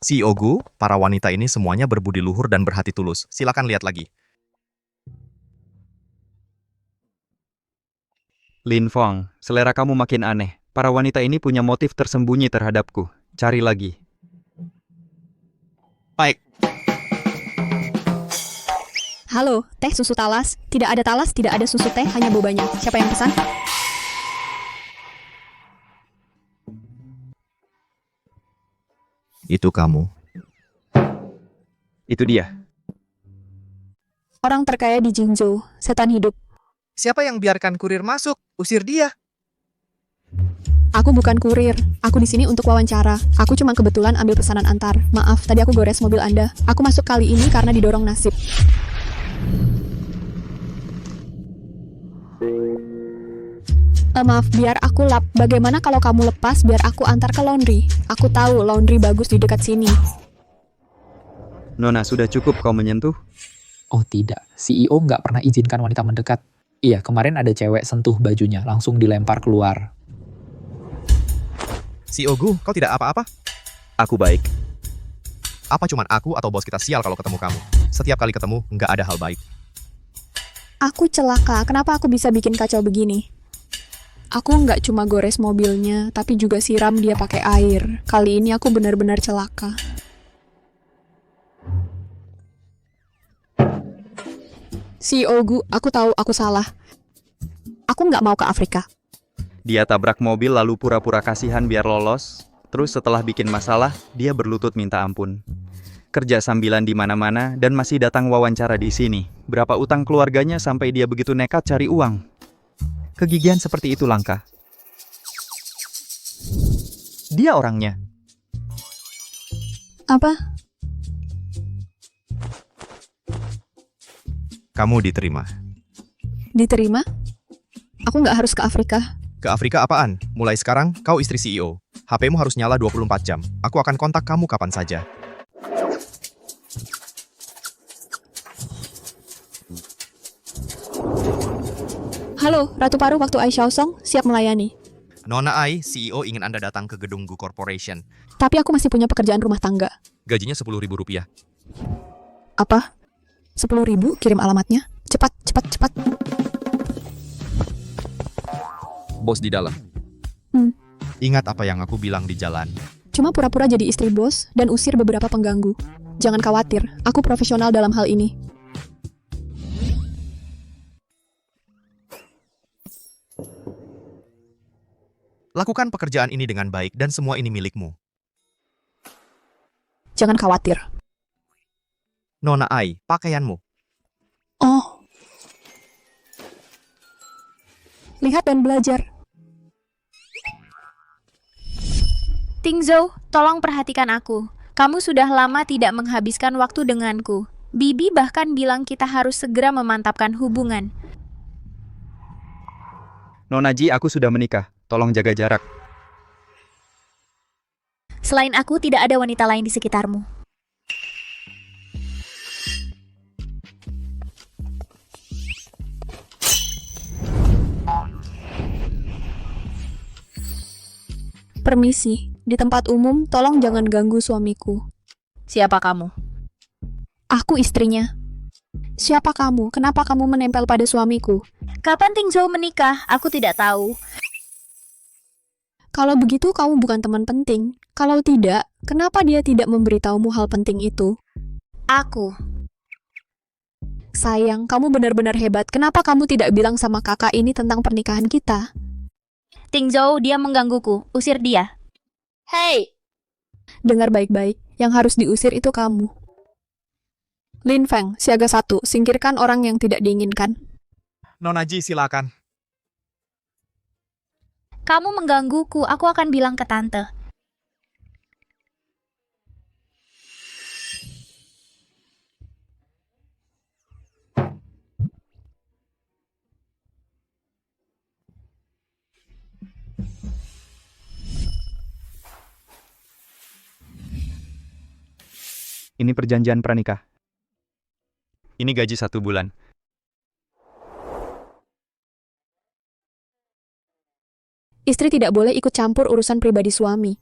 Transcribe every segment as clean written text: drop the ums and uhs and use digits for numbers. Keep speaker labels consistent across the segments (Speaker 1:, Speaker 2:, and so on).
Speaker 1: CEO Gu, para wanita ini semuanya berbudi luhur dan berhati tulus. Silakan lihat lagi.
Speaker 2: Lin Fong, selera kamu makin aneh. Para wanita ini punya motif tersembunyi terhadapku. Cari lagi.
Speaker 1: Baik,
Speaker 3: Halo, teh susu talas. Tidak ada talas, tidak ada susu teh, hanya bobanya. Siapa yang pesan?
Speaker 1: itu kamu.
Speaker 2: Itu dia.
Speaker 3: Orang terkaya di Jingzhou, setan hidup.
Speaker 1: Siapa yang biarkan kurir masuk? Usir dia.
Speaker 3: Aku bukan kurir. Aku di sini untuk wawancara. Aku cuma kebetulan ambil pesanan antar. Maaf, tadi aku gores mobil Anda. Aku masuk kali ini karena didorong nasib. Maaf, biar aku lap. Bagaimana kalau kamu lepas biar aku antar ke laundry? Aku tahu laundry bagus di dekat sini.
Speaker 2: Nona, sudah cukup kau menyentuh?
Speaker 4: Oh tidak, CEO nggak pernah izinkan wanita mendekat. Iya, kemarin ada cewek sentuh bajunya, langsung dilempar keluar.
Speaker 1: CEO Gu, kau tidak apa-apa?
Speaker 2: Aku baik.
Speaker 1: Apa cuman aku atau bos kita sial kalau ketemu kamu? Setiap kali ketemu, nggak ada hal baik.
Speaker 3: Aku celaka. Kenapa aku bisa bikin kacau begini? Aku nggak cuma gores mobilnya, tapi juga siram dia pakai air. Kali ini aku benar-benar celaka. CEO Gu, aku tahu aku salah. Aku nggak mau ke Afrika.
Speaker 2: Dia tabrak mobil lalu pura-pura kasihan biar lolos. Terus setelah bikin masalah, dia berlutut minta ampun. Kerja sambilan di mana-mana dan masih datang wawancara di sini. Berapa utang keluarganya sampai dia begitu nekat cari uang? Kegigihan seperti itu langka. Dia orangnya.
Speaker 3: Apa?
Speaker 1: Kamu diterima.
Speaker 3: Diterima? Aku nggak harus ke Afrika.
Speaker 1: Ke Afrika apaan? Mulai sekarang, kau istri CEO. HP-mu harus nyala 24 jam. Aku akan kontak kamu kapan saja.
Speaker 3: Halo, Ratu Paru waktu Ai Xiaosong, siap melayani.
Speaker 1: Nona Ai, CEO ingin Anda datang ke gedung Gu Corporation.
Speaker 3: Tapi aku masih punya pekerjaan rumah tangga.
Speaker 1: Gajinya Rp10.000.
Speaker 3: Apa? 10.000, kirim alamatnya. Cepat, cepat, cepat.
Speaker 1: Bos di dalam.
Speaker 3: Hmm.
Speaker 1: Ingat apa yang aku bilang di jalan.
Speaker 3: Cuma pura-pura jadi istri bos dan usir beberapa pengganggu. Jangan khawatir, aku profesional dalam hal ini.
Speaker 1: Lakukan pekerjaan ini dengan baik dan semua ini milikmu.
Speaker 3: Jangan khawatir.
Speaker 1: Nona Ai, pakaianmu.
Speaker 3: Oh. Lihat dan belajar.
Speaker 5: Tingzhou, tolong perhatikan aku. Kamu sudah lama tidak menghabiskan waktu denganku. Bibi bahkan bilang kita harus segera memantapkan hubungan.
Speaker 2: Nona Ji, aku sudah menikah. Tolong jaga jarak.
Speaker 5: Selain aku, tidak ada wanita lain di sekitarmu.
Speaker 3: Permisi, di tempat umum tolong jangan ganggu suamiku.
Speaker 5: Siapa kamu?
Speaker 3: Aku istrinya. Siapa kamu? Kenapa kamu menempel pada suamiku?
Speaker 5: Kapan Tingzhou menikah? Aku tidak tahu.
Speaker 3: Kalau begitu kamu bukan teman penting. Kalau tidak, kenapa dia tidak memberitahumu hal penting itu?
Speaker 5: Aku.
Speaker 3: Sayang, kamu benar-benar hebat. Kenapa kamu tidak bilang sama kakak ini tentang pernikahan kita?
Speaker 5: Tingzhou, dia menggangguku. Usir dia. Hei!
Speaker 3: Dengar baik-baik, yang harus diusir itu kamu. Lin Feng, siaga 1, singkirkan orang yang tidak diinginkan.
Speaker 1: Nona Ji, silakan.
Speaker 5: Kamu menggangguku. Aku akan bilang ke tante.
Speaker 2: Ini perjanjian pranikah. Ini gaji 1 bulan.
Speaker 3: Istri tidak boleh ikut campur urusan pribadi suami.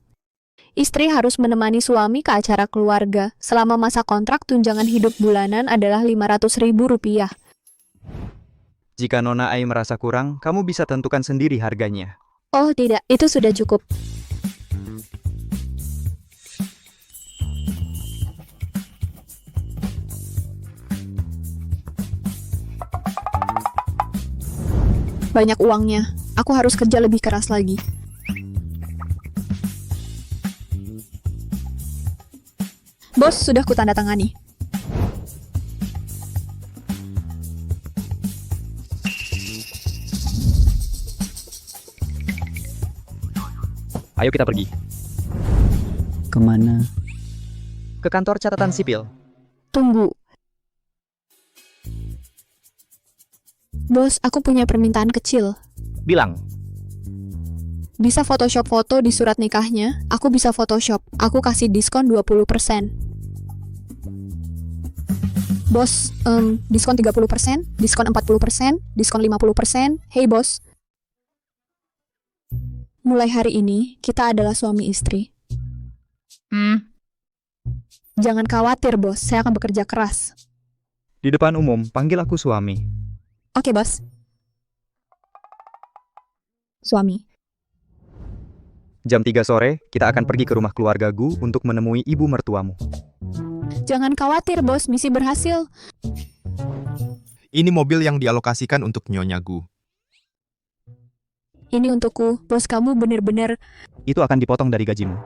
Speaker 3: Istri harus menemani suami ke acara keluarga. Selama masa kontrak, tunjangan hidup bulanan adalah Rp500.000.
Speaker 2: Jika Nona Ai merasa kurang, kamu bisa tentukan sendiri harganya.
Speaker 3: Oh tidak, itu sudah cukup. Banyak uangnya. Aku harus kerja lebih keras lagi. Bos, sudah kutandatangani.
Speaker 2: Ayo kita pergi.
Speaker 6: Kemana?
Speaker 2: Ke kantor catatan sipil.
Speaker 3: Tunggu. Bos, aku punya permintaan kecil.
Speaker 2: Bilang.
Speaker 3: Bisa Photoshop foto di surat nikahnya? Aku bisa Photoshop. Aku kasih diskon 20%. Bos, diskon 30%, diskon 40%, diskon 50%. Hey bos. Mulai hari ini, kita adalah suami istri. Jangan khawatir bos, saya akan bekerja keras.
Speaker 2: Di depan umum, panggil aku suami.
Speaker 3: Oke bos. Suami.
Speaker 2: Jam 3 sore, kita akan pergi ke rumah keluarga Gu untuk menemui ibu mertuamu.
Speaker 3: Jangan khawatir bos, misi berhasil.
Speaker 1: Ini mobil yang dialokasikan untuk Nyonya Gu.
Speaker 3: Ini untukku, bos, kamu benar-benar.
Speaker 2: Itu akan dipotong dari gajimu.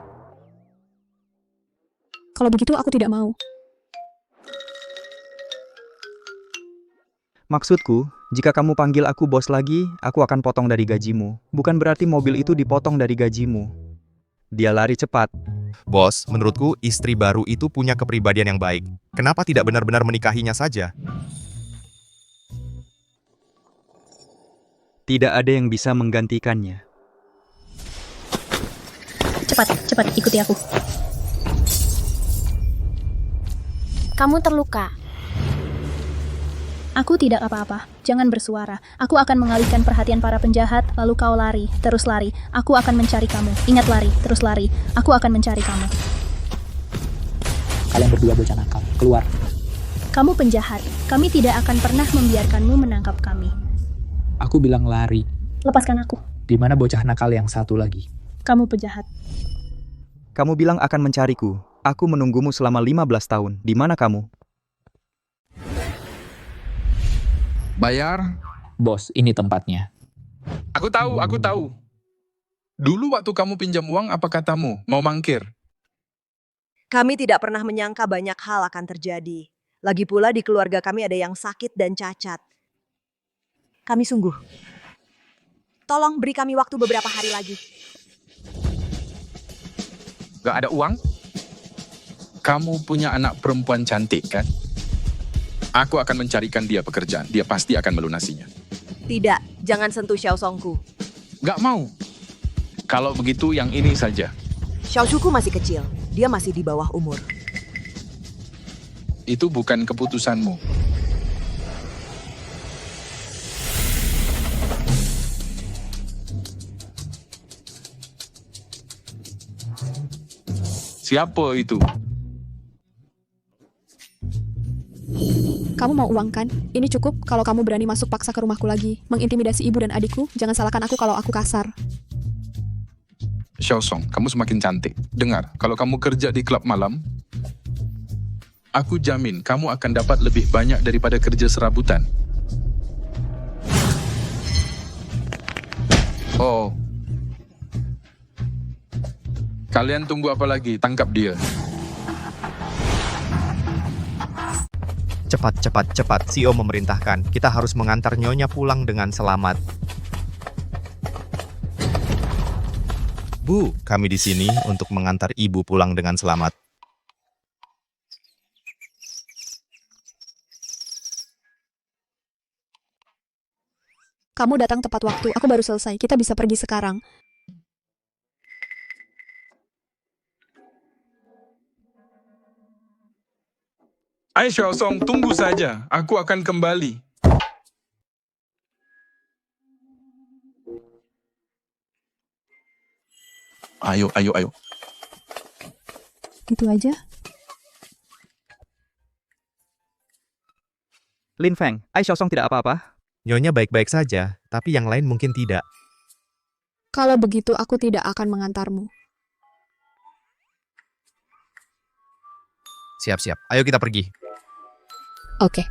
Speaker 3: Kalau begitu aku tidak mau.
Speaker 2: Maksudku, jika kamu panggil aku bos lagi, aku akan potong dari gajimu. Bukan berarti mobil itu dipotong dari gajimu. Dia lari cepat.
Speaker 1: Bos, menurutku istri baru itu punya kepribadian yang baik. Kenapa tidak benar-benar menikahinya saja?
Speaker 2: Tidak ada yang bisa menggantikannya.
Speaker 5: Cepat, ikuti aku. Kamu terluka. Aku tidak apa-apa. Jangan bersuara. Aku akan mengalihkan perhatian para penjahat, lalu kau lari, terus lari. Aku akan mencari kamu. Ingat lari, terus lari. Aku akan mencari kamu.
Speaker 4: Kalian berdua bocah nakal, keluar.
Speaker 5: Kamu penjahat. Kami tidak akan pernah membiarkanmu menangkap kami.
Speaker 4: Aku bilang lari.
Speaker 5: Lepaskan aku.
Speaker 4: Di mana bocah nakal yang satu lagi?
Speaker 5: Kamu penjahat.
Speaker 2: Kamu bilang akan mencariku. Aku menunggumu selama 15 tahun. Di mana kamu?
Speaker 7: Bayar?
Speaker 4: Bos, ini tempatnya.
Speaker 7: Aku tahu. Dulu waktu kamu pinjam uang, apa katamu? Mau mangkir?
Speaker 8: Kami tidak pernah menyangka banyak hal akan terjadi. Lagi pula di keluarga kami ada yang sakit dan cacat. Kami sungguh. Tolong beri kami waktu beberapa hari lagi.
Speaker 7: Gak ada uang? Kamu punya anak perempuan cantik, kan? Aku akan mencarikan dia pekerjaan. Dia pasti akan melunasinya.
Speaker 8: Tidak, jangan sentuh Xiao Songku.
Speaker 7: Gak mau. Kalau begitu yang ini saja.
Speaker 8: Xiao Shuku masih kecil. Dia masih di bawah umur.
Speaker 7: Itu bukan keputusanmu. Siapa itu?
Speaker 3: Kamu mau uang kan? Ini cukup kalau kamu berani masuk paksa ke rumahku lagi. Mengintimidasi ibu dan adikku. Jangan salahkan aku kalau aku kasar.
Speaker 7: Xiao Song, kamu semakin cantik. Dengar, kalau kamu kerja di klub malam, aku jamin kamu akan dapat lebih banyak daripada kerja serabutan. Oh. Kalian tunggu apa lagi? Tangkap dia.
Speaker 1: Cepat. CEO memerintahkan. Kita harus mengantar Nyonya pulang dengan selamat. Bu, kami di sini untuk mengantar ibu pulang dengan selamat.
Speaker 3: Kamu datang tepat waktu. Aku baru selesai. Kita bisa pergi sekarang.
Speaker 7: Ai Xiao Song, tunggu saja. Aku akan kembali. Ayo.
Speaker 3: gitu aja.
Speaker 2: Lin Feng, Ai Xiaosong tidak apa-apa.
Speaker 1: Nyonya baik-baik saja, tapi yang lain mungkin tidak.
Speaker 3: Kalau begitu aku tidak akan mengantarmu.
Speaker 1: Siap-siap, ayo kita pergi.
Speaker 3: Oke.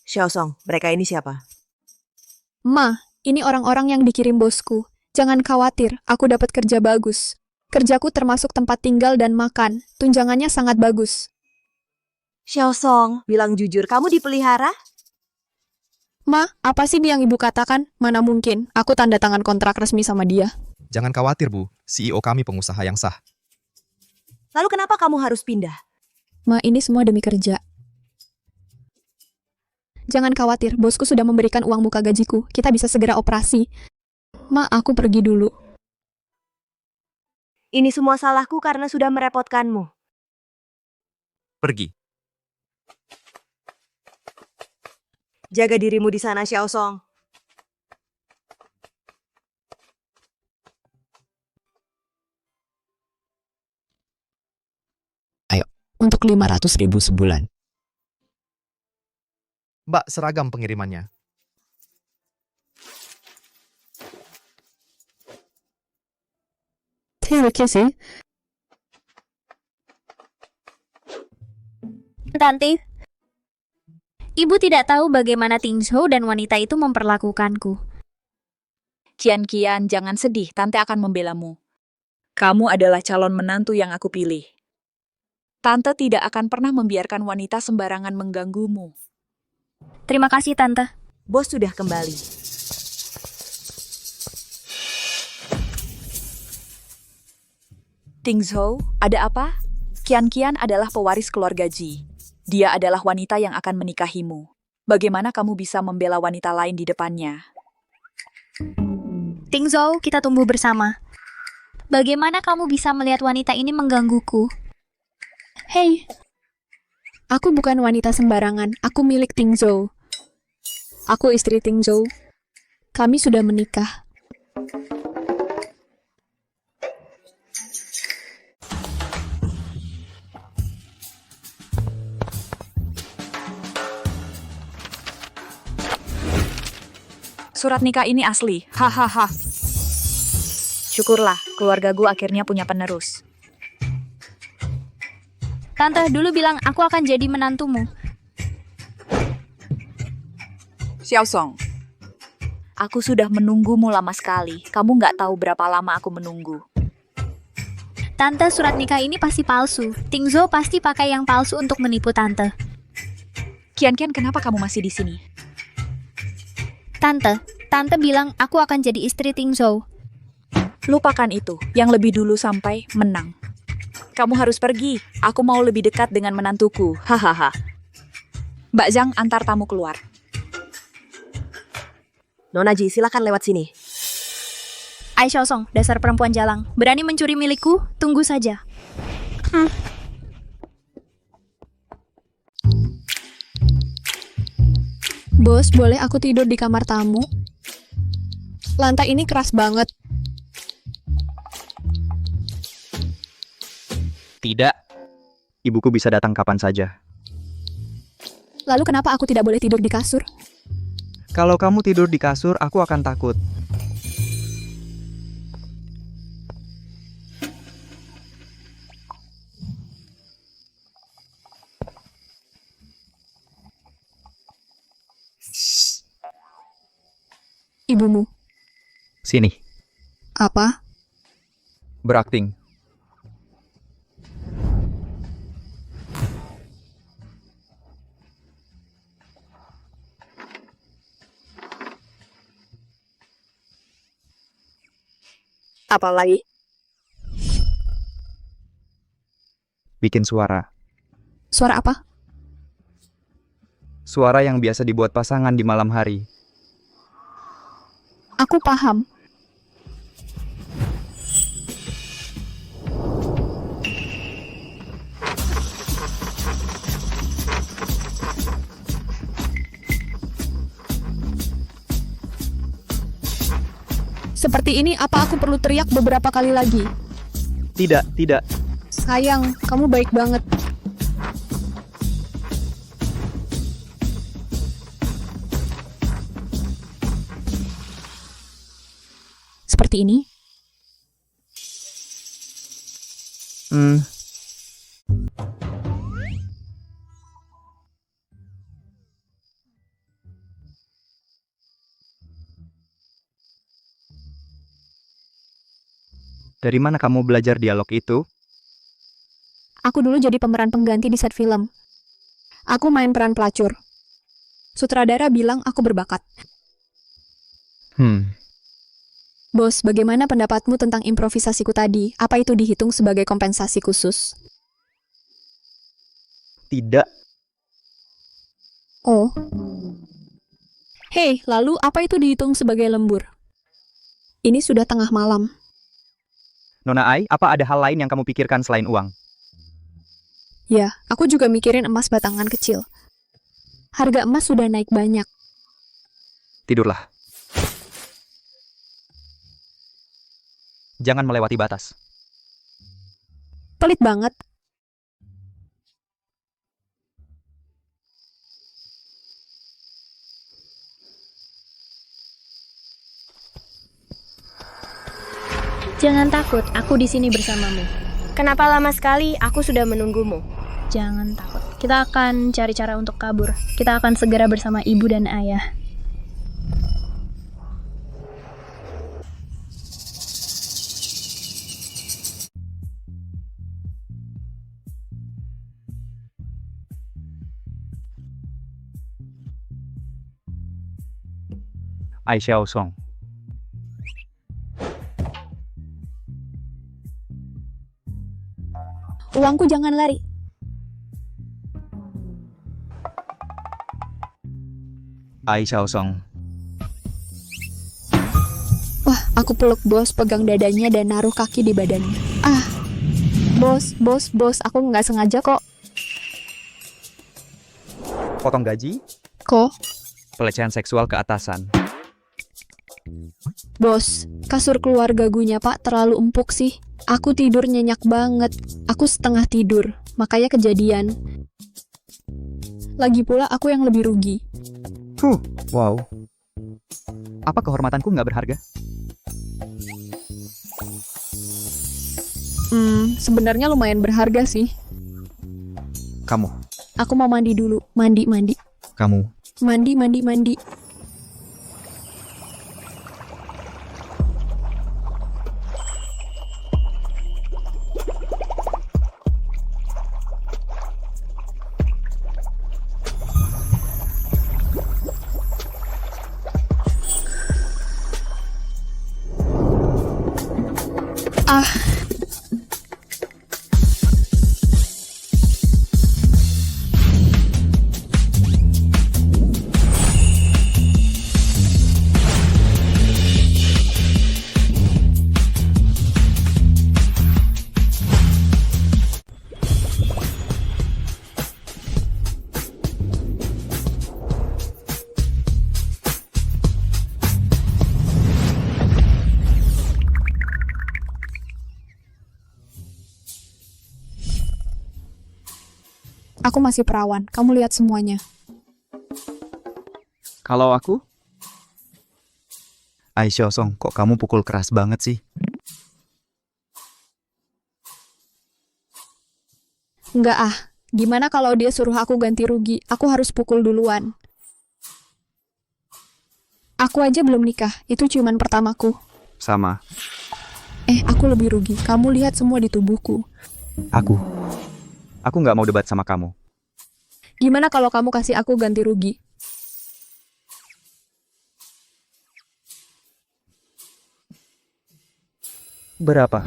Speaker 8: Xiaosong, mereka ini siapa?
Speaker 3: Ma, ini orang-orang yang dikirim bosku. Jangan khawatir, aku dapat kerja bagus. Kerjaku termasuk tempat tinggal dan makan. Tunjangannya sangat bagus.
Speaker 8: Xiaosong, bilang jujur, kamu dipelihara?
Speaker 3: Ma, apa sih yang ibu katakan? Mana mungkin, aku tanda tangan kontrak resmi sama dia.
Speaker 1: Jangan khawatir, Bu. CEO kami pengusaha yang sah.
Speaker 8: Lalu kenapa kamu harus pindah?
Speaker 3: Ma, ini semua demi kerja. Jangan khawatir, bosku sudah memberikan uang muka gajiku. Kita bisa segera operasi. Ma, aku pergi dulu.
Speaker 8: Ini semua salahku karena sudah merepotkanmu.
Speaker 1: Pergi.
Speaker 8: Jaga dirimu di sana, Xiaosong.
Speaker 6: Untuk 500.000 sebulan.
Speaker 1: Mbak, seragam pengirimannya.
Speaker 3: Terima kasih.
Speaker 5: Tante, ibu tidak tahu bagaimana Tingzhou dan wanita itu memperlakukanku.
Speaker 9: Kian, jangan sedih, Tante akan membelamu. Kamu adalah calon menantu yang aku pilih. Tante tidak akan pernah membiarkan wanita sembarangan mengganggumu.
Speaker 5: Terima kasih, Tante.
Speaker 8: Bos sudah kembali.
Speaker 9: Tingzhou, ada apa? Kian adalah pewaris keluarga Ji. Dia adalah wanita yang akan menikahimu. Bagaimana kamu bisa membela wanita lain di depannya?
Speaker 5: Tingzhou, kita tumbuh bersama. Bagaimana kamu bisa melihat wanita ini menggangguku?
Speaker 3: Hei, aku bukan wanita sembarangan. Aku milik Tingzhou. Aku istri Tingzhou. Kami sudah menikah.
Speaker 9: Surat nikah ini asli. Hahaha. Syukurlah, keluargaku akhirnya punya penerus.
Speaker 5: Tante dulu bilang aku akan jadi menantumu.
Speaker 9: Xiaosong, aku sudah menunggumu lama sekali. Kamu nggak tahu berapa lama aku menunggu.
Speaker 5: Tante, surat nikah ini pasti palsu. Tingzhou pasti pakai yang palsu untuk menipu Tante.
Speaker 9: Kian, kenapa kamu masih di sini?
Speaker 5: Tante bilang aku akan jadi istri Tingzhou.
Speaker 9: Lupakan itu, yang lebih dulu sampai menang. Kamu harus pergi, aku mau lebih dekat dengan menantuku, hahaha. Mbak Zhang, antar tamu keluar.
Speaker 8: Nona Ji, silakan lewat sini.
Speaker 5: Ai Xiaosong, dasar perempuan jalang. Berani mencuri milikku? Tunggu saja.
Speaker 3: Bos, boleh aku tidur di kamar tamu? Lantai ini keras banget.
Speaker 2: Tidak. Ibuku bisa datang kapan saja.
Speaker 3: Lalu kenapa aku tidak boleh tidur di kasur?
Speaker 2: Kalau kamu tidur di kasur, aku akan takut.
Speaker 3: Ibumu.
Speaker 2: Sini,
Speaker 3: Apa?
Speaker 2: berakting.
Speaker 8: Apa lagi?
Speaker 2: Bikin suara.
Speaker 3: Suara apa?
Speaker 2: Suara yang biasa dibuat pasangan di malam hari.
Speaker 3: Aku paham. seperti ini, apa aku perlu teriak beberapa kali lagi?
Speaker 2: Tidak, tidak.
Speaker 3: Sayang, kamu baik banget. Seperti ini?
Speaker 2: Hmm, dari mana kamu belajar dialog itu?
Speaker 3: Aku dulu jadi pemeran pengganti di set film. Aku main peran pelacur. Sutradara bilang aku berbakat. Bos, bagaimana pendapatmu tentang improvisasiku tadi? Apa itu dihitung sebagai kompensasi khusus?
Speaker 2: Tidak.
Speaker 3: Oh. Hei, lalu apa itu dihitung sebagai lembur? Ini sudah tengah malam.
Speaker 2: Nona Ai, apa ada hal lain yang kamu pikirkan selain uang?
Speaker 3: Ya, aku juga mikirin emas batangan kecil. Harga emas sudah naik banyak.
Speaker 2: Tidurlah. Jangan melewati batas.
Speaker 3: Pelit banget.
Speaker 5: Jangan takut, aku di sini bersamamu.
Speaker 10: Kenapa lama sekali? Aku sudah menunggumu.
Speaker 5: Jangan takut. Kita akan cari cara untuk kabur. Kita akan segera bersama ibu dan ayah.
Speaker 2: Ai Xiao Song.
Speaker 3: Uangku jangan lari.
Speaker 2: Ai Xiao Song.
Speaker 3: Wah, aku peluk bos, pegang dadanya dan naruh kaki di badannya. Ah, bos, aku nggak sengaja kok.
Speaker 2: Potong gaji?
Speaker 3: Kok?
Speaker 2: Pelecehan seksual keatasan.
Speaker 3: Bos, kasur keluarga gunya Pak terlalu empuk sih. Aku tidur nyenyak banget. Aku setengah tidur, makanya kejadian. Lagi pula aku yang lebih rugi.
Speaker 2: Wow. Apa kehormatanku nggak berharga?
Speaker 3: Sebenarnya lumayan berharga sih.
Speaker 1: Kamu.
Speaker 3: Aku mau mandi dulu. Mandi.
Speaker 1: Kamu.
Speaker 3: Mandi. Aku masih perawan. Kamu lihat semuanya.
Speaker 2: Kalau aku? Ai Xiao Song, kok kamu pukul keras banget sih?
Speaker 3: Enggak ah. Gimana kalau dia suruh aku ganti rugi? Aku harus pukul duluan. Aku aja belum nikah. Itu ciuman pertamaku.
Speaker 2: Sama.
Speaker 3: Aku lebih rugi. Kamu lihat semua di tubuhku.
Speaker 2: Aku nggak mau debat sama kamu.
Speaker 3: Gimana kalau kamu kasih aku ganti rugi?
Speaker 2: Berapa?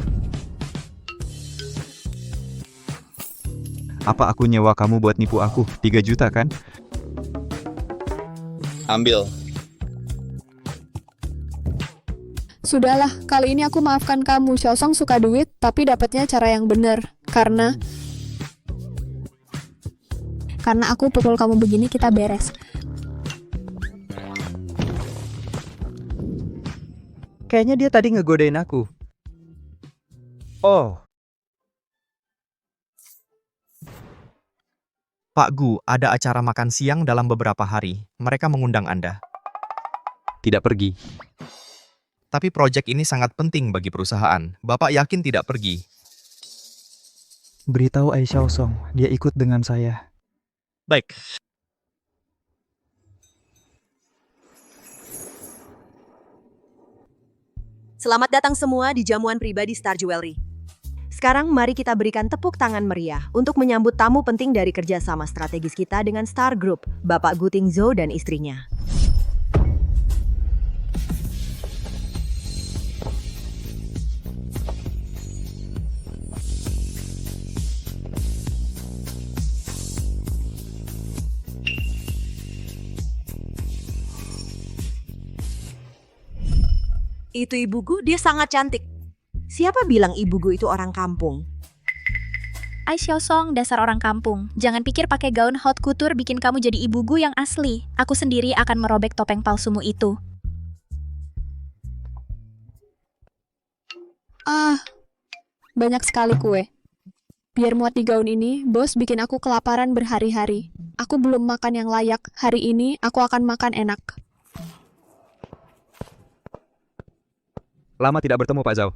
Speaker 2: Apa aku nyewa kamu buat nipu aku? 3 juta kan?
Speaker 1: Ambil.
Speaker 3: Sudahlah, kali ini aku maafkan kamu. Xiaosong suka duit, tapi dapatnya cara yang benar. Karena aku pukul kamu begini, kita beres.
Speaker 2: Kayaknya dia tadi ngegodain aku. Oh,
Speaker 1: Pak Gu, ada acara makan siang dalam beberapa hari. Mereka mengundang Anda.
Speaker 2: tidak pergi.
Speaker 1: Tapi proyek ini sangat penting bagi perusahaan. Bapak yakin tidak pergi?
Speaker 2: Beritahu Ai Xiaosong, dia ikut dengan saya.
Speaker 1: Baik.
Speaker 8: Selamat datang semua di jamuan pribadi Star Jewelry. Sekarang mari kita berikan tepuk tangan meriah untuk menyambut tamu penting dari kerjasama strategis kita dengan Star Group, Bapak Gu Tingzhou dan istrinya. Itu Ibu Gu, dia sangat cantik. Siapa bilang Ibu Gu itu orang kampung?
Speaker 5: Ai Xiaosong, dasar orang kampung. Jangan pikir pakai gaun haute couture bikin kamu jadi ibu gu yang asli. Aku sendiri akan merobek topeng palsumu itu.
Speaker 3: Banyak sekali kue. Biar muat di gaun ini, bos bikin aku kelaparan berhari-hari. Aku belum makan yang layak. Hari ini aku akan makan enak.
Speaker 2: Lama tidak bertemu, Pak Zhao.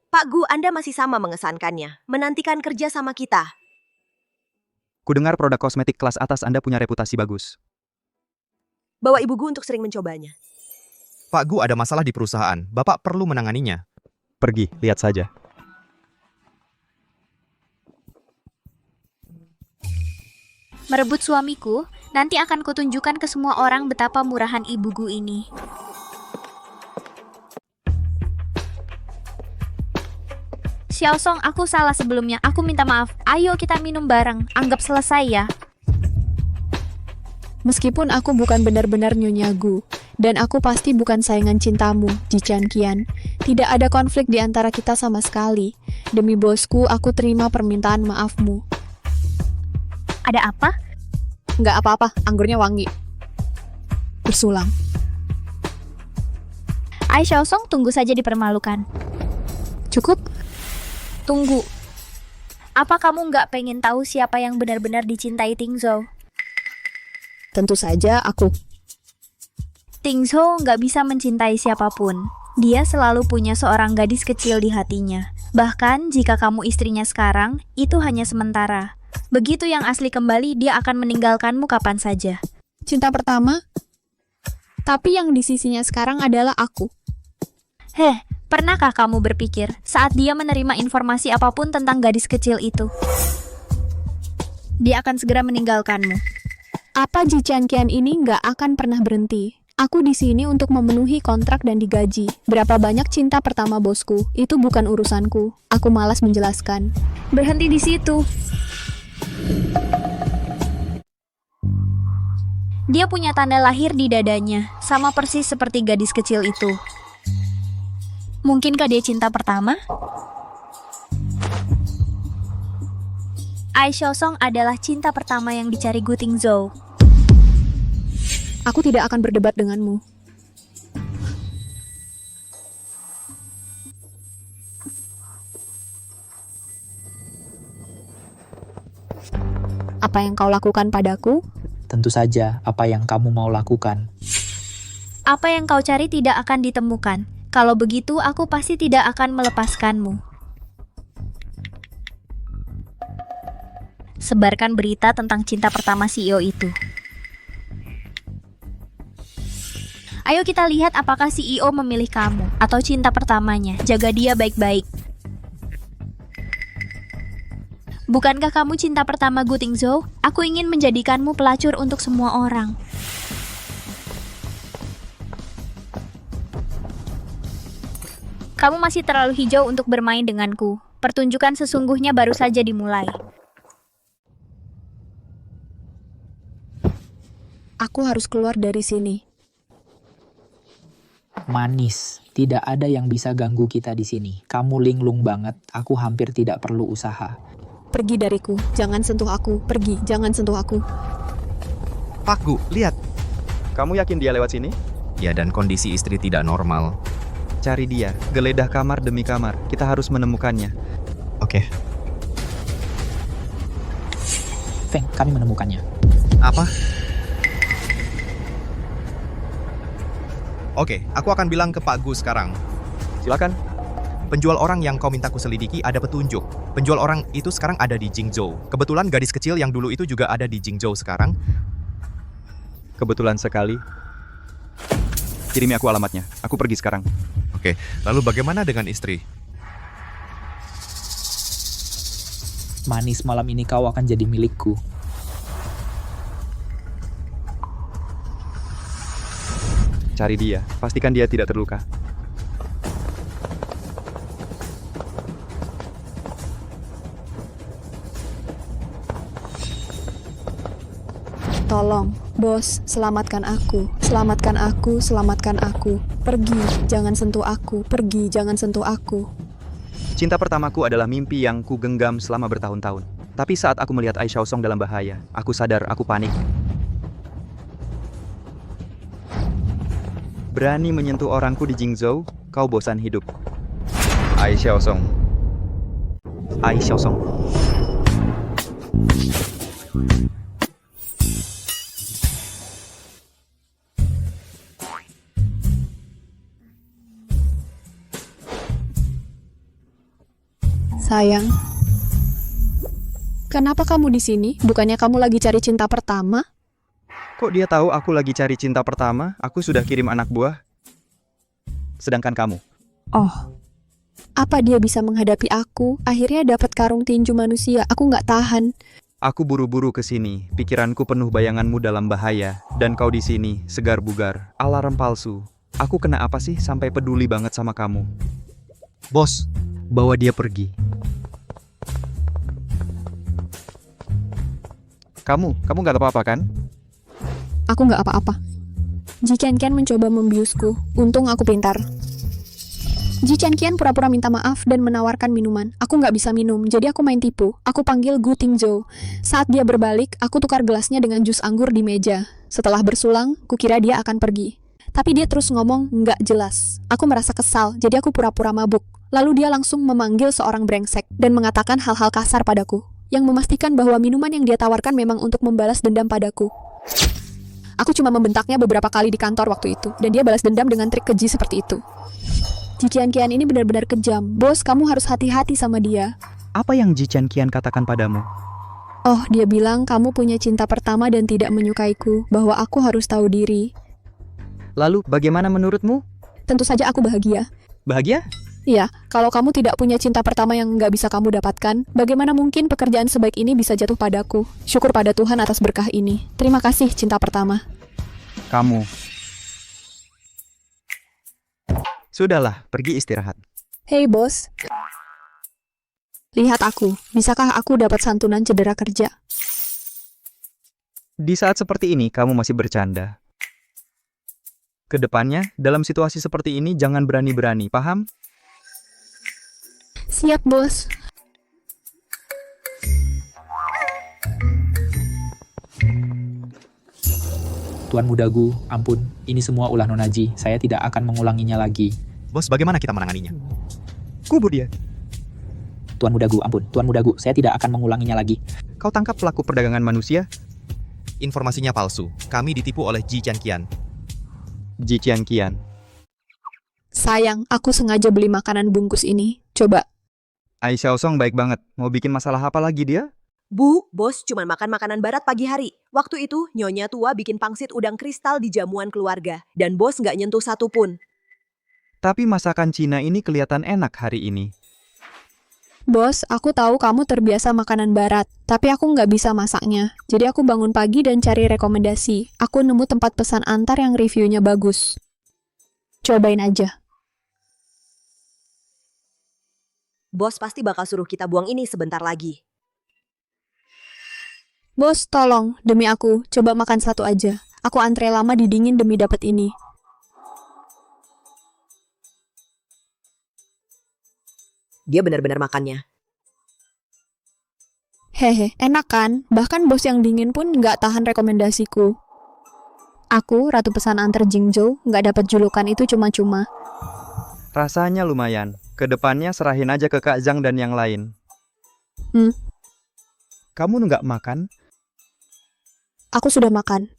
Speaker 8: Pak Gu, Anda masih sama mengesankannya. Menantikan kerja sama kita.
Speaker 2: Kudengar produk kosmetik kelas atas Anda punya reputasi bagus.
Speaker 8: Bawa Ibu Gu untuk sering mencobanya.
Speaker 1: Pak Gu ada masalah di perusahaan. Bapak perlu menanganinya.
Speaker 2: Pergi, lihat saja.
Speaker 5: Merebut suamiku, nanti akan kutunjukkan ke semua orang betapa murahan ibu gu ini. Xiaosong, aku salah sebelumnya. Aku minta maaf. Ayo kita minum bareng. Anggap selesai ya.
Speaker 3: Meskipun aku bukan benar-benar Nyonya Gu, dan aku pasti bukan saingan cintamu, Ji Chanqian. Tidak ada konflik di antara kita sama sekali. Demi bosku, aku terima permintaan maafmu.
Speaker 5: Ada apa?
Speaker 3: Nggak apa-apa, anggurnya wangi. Bersulang.
Speaker 5: Ai Xiaosong, tunggu saja dipermalukan.
Speaker 3: Cukup?
Speaker 5: Tunggu. Apa kamu nggak pengen tahu siapa yang benar-benar dicintai Tingzhou?
Speaker 3: Tentu saja aku.
Speaker 5: Tingzhou nggak bisa mencintai siapapun. Dia selalu punya seorang gadis kecil di hatinya. Bahkan jika kamu istrinya sekarang, itu hanya sementara. Begitu yang asli kembali, dia akan meninggalkanmu kapan saja.
Speaker 3: Cinta pertama? Tapi yang di sisinya sekarang adalah aku.
Speaker 5: Pernahkah kamu berpikir saat dia menerima informasi apapun tentang gadis kecil itu? Dia akan segera meninggalkanmu.
Speaker 3: Apa Ji Chanqian ini nggak akan pernah berhenti? Aku di sini untuk memenuhi kontrak dan digaji. Berapa banyak cinta pertama bosku, itu bukan urusanku. Aku malas menjelaskan.
Speaker 5: Berhenti di situ. Dia punya tanda lahir di dadanya, sama persis seperti gadis kecil itu. Mungkinkah dia cinta pertama? Ai Xiaosong adalah cinta pertama yang dicari Gu Tingzhou.
Speaker 3: Aku tidak akan berdebat denganmu. Apa yang kau lakukan padaku?
Speaker 4: Tentu saja, apa yang kamu mau lakukan.
Speaker 5: Apa yang kau cari tidak akan ditemukan. Kalau begitu, aku pasti tidak akan melepaskanmu. Sebarkan berita tentang cinta pertama CEO itu. Ayo kita lihat apakah CEO memilih kamu atau cinta pertamanya. Jaga dia baik-baik. Bukankah kamu cinta pertama Gu Tingzhou? Aku ingin menjadikanmu pelacur untuk semua orang. Kamu masih terlalu hijau untuk bermain denganku. Pertunjukan sesungguhnya baru saja dimulai.
Speaker 3: Aku harus keluar dari sini.
Speaker 4: Manis, tidak ada yang bisa ganggu kita di sini. Kamu linglung banget, aku hampir tidak perlu usaha.
Speaker 3: Pergi dariku, jangan sentuh aku. Pergi, jangan sentuh aku.
Speaker 1: Pak Gu, lihat.
Speaker 2: Kamu yakin dia lewat sini?
Speaker 1: Ya, dan kondisi istri tidak normal.
Speaker 2: cari dia. Geledah kamar demi kamar. Kita harus menemukannya.
Speaker 1: Oke.
Speaker 4: Feng, kami menemukannya.
Speaker 1: Apa? Oke, aku akan bilang ke Pak Gu sekarang.
Speaker 2: Silakan.
Speaker 1: Penjual orang yang kau minta ku selidiki ada petunjuk. Penjual orang itu sekarang ada di Jingzhou. Kebetulan gadis kecil yang dulu itu juga ada di Jingzhou sekarang.
Speaker 2: Kebetulan sekali. Kirimi aku alamatnya. Aku pergi sekarang.
Speaker 1: Oke, lalu bagaimana dengan istri?
Speaker 4: Manis, malam ini kau akan jadi milikku.
Speaker 2: Cari dia. Pastikan dia tidak terluka.
Speaker 3: Tolong, bos, selamatkan aku. Selamatkan aku, selamatkan aku. Pergi, jangan sentuh aku. Pergi, jangan sentuh aku.
Speaker 2: Cinta pertamaku adalah mimpi yang ku genggam selama bertahun-tahun. Tapi saat aku melihat Ai Xiaosong dalam bahaya, aku sadar aku panik. Berani menyentuh orangku di Jingzhou, kau bosan hidup. Ai Xiaosong. Ai Xiaosong.
Speaker 3: Sayang, kenapa kamu di sini? Bukannya kamu lagi cari cinta pertama?
Speaker 2: Kok dia tahu aku lagi cari cinta pertama? Aku sudah kirim anak buah. Sedangkan kamu.
Speaker 3: Oh, apa dia bisa menghadapi aku? Akhirnya dapat karung tinju manusia. Aku nggak tahan.
Speaker 2: Aku buru-buru ke sini. Pikiranku penuh bayanganmu dalam bahaya. Dan kau di sini, segar bugar. Alarm palsu. Aku kena apa sih sampai peduli banget sama kamu?
Speaker 1: Bos,
Speaker 2: Bawa dia pergi. Kamu nggak apa-apa kan?
Speaker 3: Aku nggak apa-apa. Ji Qian mencoba membiusku. Untung aku pintar. Ji Qian pura-pura minta maaf dan menawarkan minuman. Aku nggak bisa minum, jadi aku main tipu. Aku panggil Gu Tingzhou. Saat dia berbalik, aku tukar gelasnya dengan jus anggur di meja. Setelah bersulang, kukira dia akan pergi. Tapi dia terus ngomong nggak jelas. Aku merasa kesal, jadi aku pura-pura mabuk. Lalu dia langsung memanggil seorang brengsek dan mengatakan hal-hal kasar padaku, yang memastikan bahwa minuman yang dia tawarkan memang untuk membalas dendam padaku. Aku cuma membentaknya beberapa kali di kantor waktu itu, dan dia balas dendam dengan trik keji seperti itu. Ji Qian ini benar-benar kejam. Bos, kamu harus hati-hati sama dia.
Speaker 2: Apa yang Ji Qian katakan padamu?
Speaker 3: Oh, dia bilang kamu punya cinta pertama dan tidak menyukaiku, bahwa aku harus tahu diri.
Speaker 2: Lalu, bagaimana menurutmu?
Speaker 3: Tentu saja aku bahagia.
Speaker 2: Bahagia?
Speaker 3: Iya, kalau kamu tidak punya cinta pertama yang nggak bisa kamu dapatkan, bagaimana mungkin pekerjaan sebaik ini bisa jatuh padaku? Syukur pada Tuhan atas berkah ini. Terima kasih, cinta pertama.
Speaker 2: Kamu. Sudahlah, pergi istirahat.
Speaker 3: Hei, bos. Lihat aku, bisakah aku dapat santunan cedera kerja?
Speaker 2: Di saat seperti ini, kamu masih bercanda. Kedepannya, dalam situasi seperti ini, jangan berani-berani, paham?
Speaker 3: Siap, bos.
Speaker 4: Tuan Muda Gu, ampun, ini semua ulah Nona Ji. Saya tidak akan mengulanginya lagi.
Speaker 1: bos, bagaimana kita menanganinya?
Speaker 2: Kubur dia.
Speaker 4: Tuan Muda Gu, ampun, Tuan Muda Gu, saya tidak akan mengulanginya lagi.
Speaker 2: Kau tangkap pelaku perdagangan manusia?
Speaker 1: Informasinya palsu. Kami ditipu oleh Ji Qian.
Speaker 2: Ji Qian.
Speaker 3: Sayang, aku sengaja beli makanan bungkus ini. Coba.
Speaker 2: Ai Xiaosong baik banget. Mau bikin masalah apa lagi dia?
Speaker 8: Bu, bos cuma makan makanan barat pagi hari. Waktu itu, nyonya tua bikin pangsit udang kristal di jamuan keluarga. Dan bos nggak nyentuh satu pun.
Speaker 2: Tapi masakan Cina ini kelihatan enak hari ini.
Speaker 3: Bos, aku tahu kamu terbiasa makanan barat, tapi aku nggak bisa masaknya. Jadi aku bangun pagi dan cari rekomendasi. Aku nemu tempat pesan antar yang reviewnya bagus. Cobain aja.
Speaker 8: Bos pasti bakal suruh kita buang ini sebentar lagi.
Speaker 3: Bos, tolong, demi aku, coba makan satu aja. Aku antre lama di dingin demi dapat ini.
Speaker 8: Dia benar-benar makannya.
Speaker 3: Hehe, enak kan? Bahkan bos yang dingin pun nggak tahan rekomendasiku. Aku, ratu pesan antar Jingzhou, nggak dapat julukan itu cuma-cuma.
Speaker 2: Rasanya lumayan. Kedepannya serahin aja ke Kak Zhang dan yang lain. Kamu nggak makan?
Speaker 3: Aku sudah makan.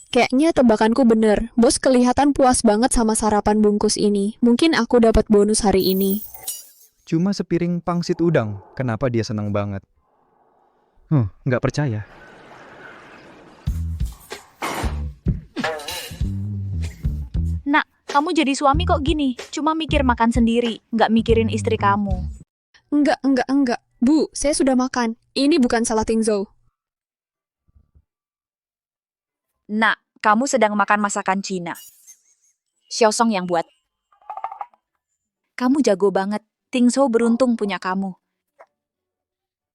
Speaker 3: Kayaknya tebakanku bener. Bos kelihatan puas banget sama sarapan bungkus ini. Mungkin aku dapat bonus hari ini.
Speaker 2: Cuma sepiring pangsit udang. Kenapa dia senang banget? Nggak percaya.
Speaker 9: Nak, kamu jadi suami kok gini? Cuma mikir makan sendiri, nggak mikirin istri kamu.
Speaker 3: Enggak. Bu, saya sudah makan. Ini bukan salah Tingzhou.
Speaker 9: Nak, kamu sedang makan masakan Cina. Xiaosong yang buat. Kamu jago banget. Tingzhou beruntung punya kamu.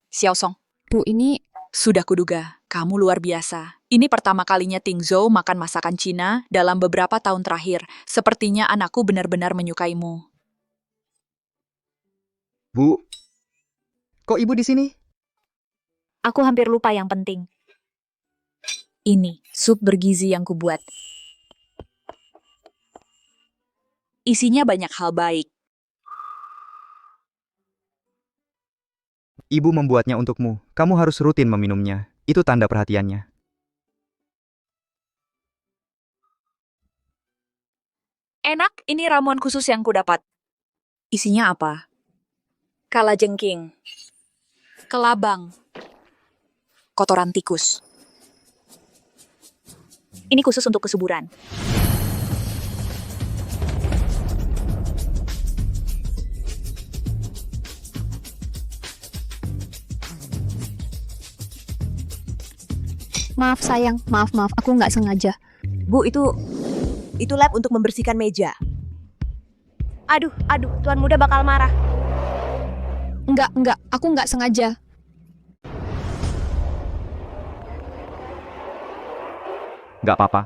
Speaker 9: Xiaosong.
Speaker 3: Bu, ini...
Speaker 9: Sudah kuduga, kamu luar biasa. Ini pertama kalinya Tingzhou makan masakan Cina dalam beberapa tahun terakhir. Sepertinya anakku benar-benar menyukaimu.
Speaker 2: Bu, kok ibu di sini?
Speaker 5: Aku hampir lupa yang penting.
Speaker 9: Ini, sup bergizi yang kubuat. Isinya banyak hal baik.
Speaker 2: Ibu membuatnya untukmu. Kamu harus rutin meminumnya. Itu tanda perhatiannya.
Speaker 9: Enak, ini ramuan khusus yang kudapat. Isinya apa? Kalajengking. Kelabang. Kotoran tikus. Ini khusus untuk kesuburan.
Speaker 3: Maaf sayang, maaf, aku nggak sengaja.
Speaker 8: Bu, itu lab untuk membersihkan meja.
Speaker 10: Aduh, tuan muda bakal marah.
Speaker 3: Enggak, aku nggak sengaja.
Speaker 1: Nggak apa-apa.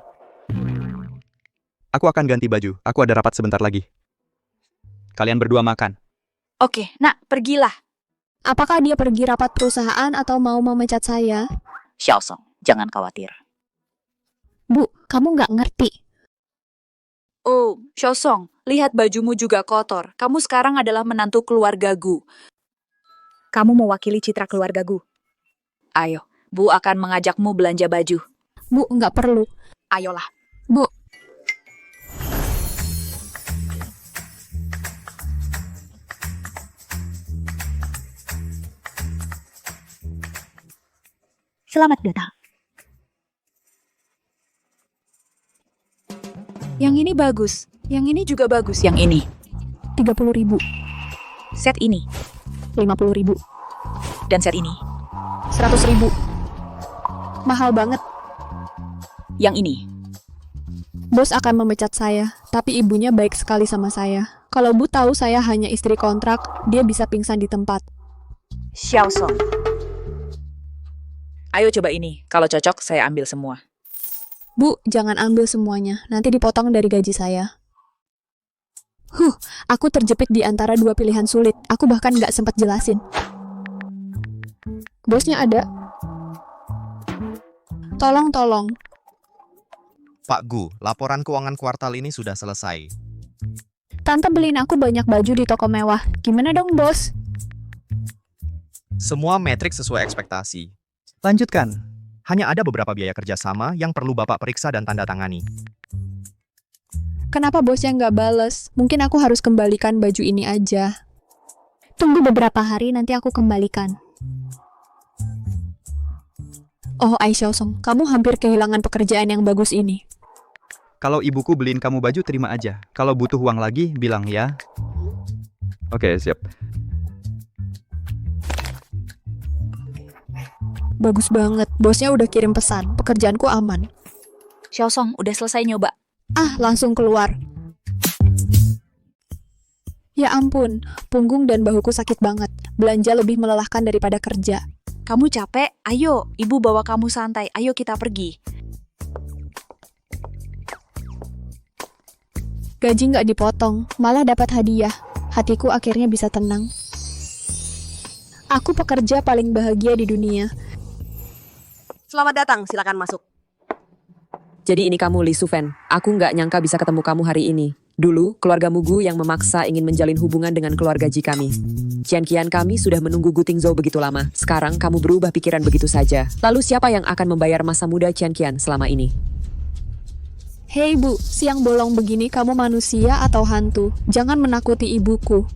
Speaker 1: Aku akan ganti baju. Aku ada rapat sebentar lagi. Kalian berdua makan.
Speaker 9: Oke, nak, pergilah.
Speaker 3: Apakah dia pergi rapat perusahaan atau mau memecat saya?
Speaker 9: Xiaosong, jangan khawatir.
Speaker 3: Bu, kamu nggak ngerti.
Speaker 9: Oh, Xiaosong, lihat bajumu juga kotor. Kamu sekarang adalah menantu keluarga Gu.
Speaker 5: Kamu mewakili citra keluarga Gu.
Speaker 9: Ayo, Bu akan mengajakmu belanja baju.
Speaker 3: Bu, nggak perlu.
Speaker 9: Ayolah.
Speaker 3: Bu,
Speaker 5: Selamat datang.
Speaker 9: Yang ini bagus. Yang ini juga bagus. Yang ini.
Speaker 3: 30.000.
Speaker 9: Set ini.
Speaker 3: 50.000.
Speaker 9: Dan set ini.
Speaker 3: 100.000. Mahal banget.
Speaker 9: Yang ini.
Speaker 3: Bos akan memecat saya, tapi ibunya baik sekali sama saya. Kalau Bu tahu saya hanya istri kontrak, dia bisa pingsan di tempat.
Speaker 9: Xiaosong. Ayo coba ini. Kalau cocok, saya ambil semua.
Speaker 3: Bu, jangan ambil semuanya. Nanti dipotong dari gaji saya. Aku terjepit di antara dua pilihan sulit. Aku bahkan nggak sempat jelasin. Bosnya ada. Tolong.
Speaker 1: Pak Gu, laporan keuangan kuartal ini sudah selesai.
Speaker 3: Tante beliin aku banyak baju di toko mewah. Gimana dong, bos?
Speaker 1: Semua metrik sesuai ekspektasi.
Speaker 2: Lanjutkan.
Speaker 1: Hanya ada beberapa biaya kerjasama yang perlu Bapak periksa dan tanda tangani.
Speaker 3: Kenapa bosnya nggak bales? Mungkin aku harus kembalikan baju ini aja. Tunggu beberapa hari, nanti aku kembalikan. Oh, Aisyah-song, kamu hampir kehilangan pekerjaan yang bagus ini.
Speaker 2: Kalau ibuku beliin kamu baju, terima aja. Kalau butuh uang lagi, bilang ya. Oke, siap.
Speaker 3: Bagus banget, bosnya udah kirim pesan. Pekerjaanku aman.
Speaker 9: Xiaosong, udah selesai nyoba.
Speaker 3: Langsung keluar. Ya ampun, punggung dan bahuku sakit banget. Belanja lebih melelahkan daripada kerja.
Speaker 9: Kamu capek? Ayo, ibu bawa kamu santai. Ayo kita pergi.
Speaker 3: Gaji nggak dipotong, malah dapat hadiah. Hatiku akhirnya bisa tenang. Aku pekerja paling bahagia di dunia.
Speaker 8: Selamat datang, silakan masuk.
Speaker 11: Jadi ini kamu, Li Sufen. Aku nggak nyangka bisa ketemu kamu hari ini. Dulu, keluarga Mugu yang memaksa ingin menjalin hubungan dengan keluarga Ji kami. Qian Qian kami sudah menunggu Gu Tingzhou begitu lama. Sekarang kamu berubah pikiran begitu saja. Lalu siapa yang akan membayar masa muda Qian Qian selama ini?
Speaker 3: Hei Bu, siang bolong begini kamu manusia atau hantu? Jangan menakuti ibuku.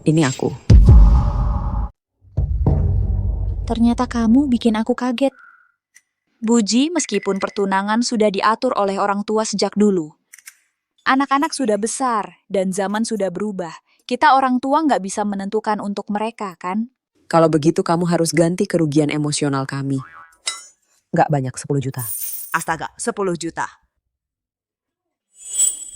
Speaker 11: Ini aku.
Speaker 9: Ternyata kamu bikin aku kaget. Buji, meskipun pertunangan sudah diatur oleh orang tua sejak dulu. Anak-anak sudah besar, dan zaman sudah berubah. Kita orang tua nggak bisa menentukan untuk mereka, kan?
Speaker 11: Kalau begitu kamu harus ganti kerugian emosional kami. Nggak banyak 10 juta.
Speaker 8: Astaga, 10 juta.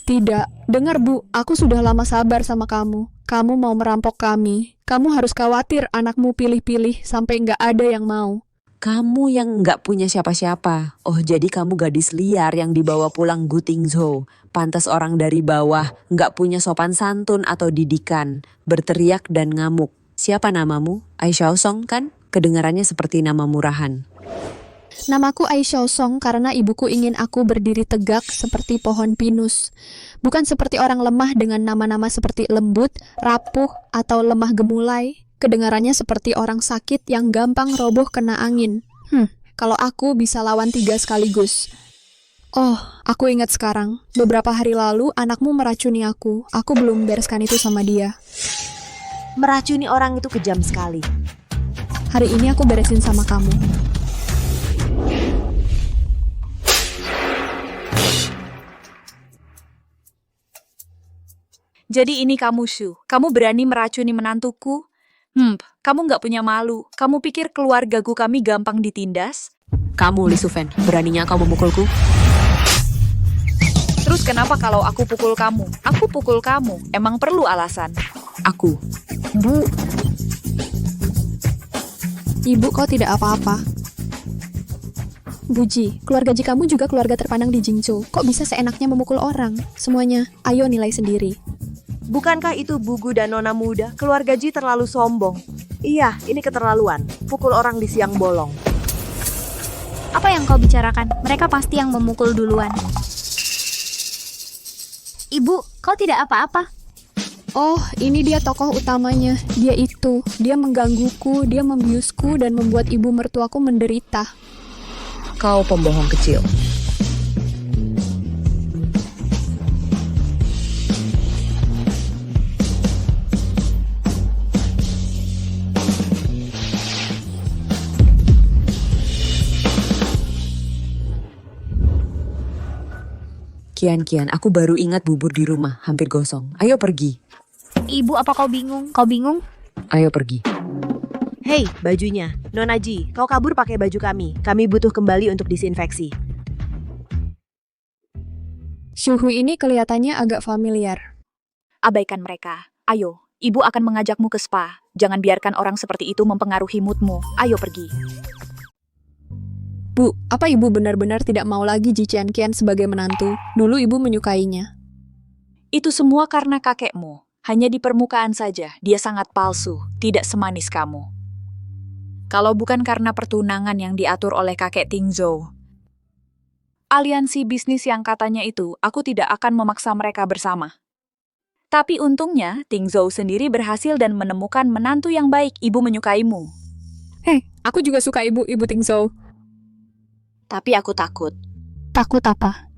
Speaker 3: Tidak, dengar Bu, aku sudah lama sabar sama kamu. Kamu mau merampok kami. Kamu harus khawatir anakmu pilih-pilih sampai nggak ada yang mau.
Speaker 11: Kamu yang nggak punya siapa-siapa. Oh, jadi kamu gadis liar yang dibawa pulang Gu Tingzhou. Pantas orang dari bawah, nggak punya sopan santun atau didikan. Berteriak dan ngamuk. Siapa namamu? Ai Xiaosong kan? Kedengarannya seperti nama murahan.
Speaker 3: Namaku Ai Xiaosong karena ibuku ingin aku berdiri tegak seperti pohon pinus. Bukan seperti orang lemah dengan nama-nama seperti lembut, rapuh, atau lemah gemulai. Kedengarannya seperti orang sakit yang gampang roboh kena angin. Kalau aku bisa lawan 3 sekaligus. Oh, aku ingat sekarang. Beberapa hari lalu anakmu meracuni aku. Aku belum bereskan itu sama dia.
Speaker 8: Meracuni orang itu kejam sekali.
Speaker 3: Hari ini aku beresin sama kamu.
Speaker 9: Jadi ini kamu, Shu. Kamu berani meracuni menantuku? Kamu nggak punya malu. Kamu pikir keluargaku kami gampang ditindas?
Speaker 11: Kamu, Li Sufen, beraninya kau memukulku?
Speaker 9: Terus kenapa kalau aku pukul kamu? Aku pukul kamu. Emang perlu alasan?
Speaker 11: Aku.
Speaker 3: Bu. Ibu, kau tidak apa-apa. Buji, keluarga Ji kamu juga keluarga terpandang di Jingzhou. Kok bisa seenaknya memukul orang? Semuanya, ayo nilai sendiri.
Speaker 8: Bukankah itu Bugu dan Nona muda? Keluarga Ji terlalu sombong. Iya, ini keterlaluan. Pukul orang di siang bolong.
Speaker 5: Apa yang kau bicarakan? Mereka pasti yang memukul duluan. Ibu, kau tidak apa-apa.
Speaker 3: Oh, ini dia tokoh utamanya. Dia itu. Dia menggangguku, dia membiusku, dan membuat ibu mertuaku menderita.
Speaker 11: Kau pembohong kecil. Kian, aku baru ingat bubur di rumah, hampir gosong. Ayo pergi.
Speaker 5: Ibu, apa kau bingung? Kau bingung?
Speaker 11: Ayo pergi.
Speaker 8: Hei, bajunya. Nona Ji, kau kabur pakai baju kami. Kami butuh kembali untuk disinfeksi.
Speaker 3: Suhu ini kelihatannya agak familiar.
Speaker 9: Abaikan mereka. Ayo, ibu akan mengajakmu ke spa. Jangan biarkan orang seperti itu mempengaruhi moodmu. Ayo pergi.
Speaker 3: Bu, apa ibu benar-benar tidak mau lagi Ji Qian Qian sebagai menantu? Dulu ibu menyukainya.
Speaker 9: Itu semua karena kakekmu. Hanya di permukaan saja, dia sangat palsu, tidak semanis kamu. Kalau bukan karena pertunangan yang diatur oleh kakek Tingzhou, aliansi bisnis yang katanya itu, aku tidak akan memaksa mereka bersama. Tapi untungnya, Tingzhou sendiri berhasil dan menemukan menantu yang baik. Ibu menyukaimu.
Speaker 3: Hei, aku juga suka ibu Tingzhou.
Speaker 9: Tapi aku takut.
Speaker 3: Takut apa?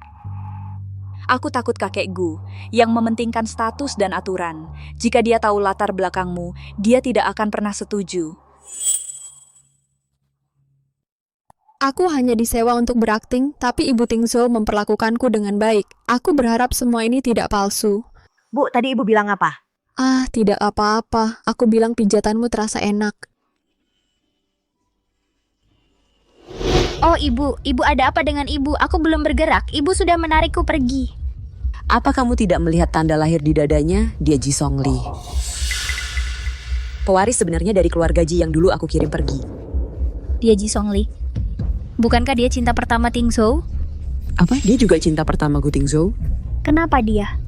Speaker 9: Aku takut kakek Gu, yang mementingkan status dan aturan. Jika dia tahu latar belakangmu, dia tidak akan pernah setuju.
Speaker 3: Aku hanya disewa untuk berakting, tapi Ibu Tingzhou memperlakukanku dengan baik. Aku berharap semua ini tidak palsu.
Speaker 8: Bu, tadi ibu bilang apa?
Speaker 3: Ah, tidak apa-apa. Aku bilang pijatanmu terasa enak.
Speaker 5: Oh ibu ada apa dengan ibu? Aku belum bergerak, ibu sudah menarikku pergi.
Speaker 11: Apa kamu tidak melihat tanda lahir di dadanya? Dia Ji Songli. Pewaris sebenarnya dari keluarga Ji yang dulu aku kirim pergi.
Speaker 5: Dia Ji Songli. Bukankah dia cinta pertama Tingzhou?
Speaker 11: Apa? Dia juga cinta pertama Gu Tingzhou?
Speaker 5: Kenapa dia?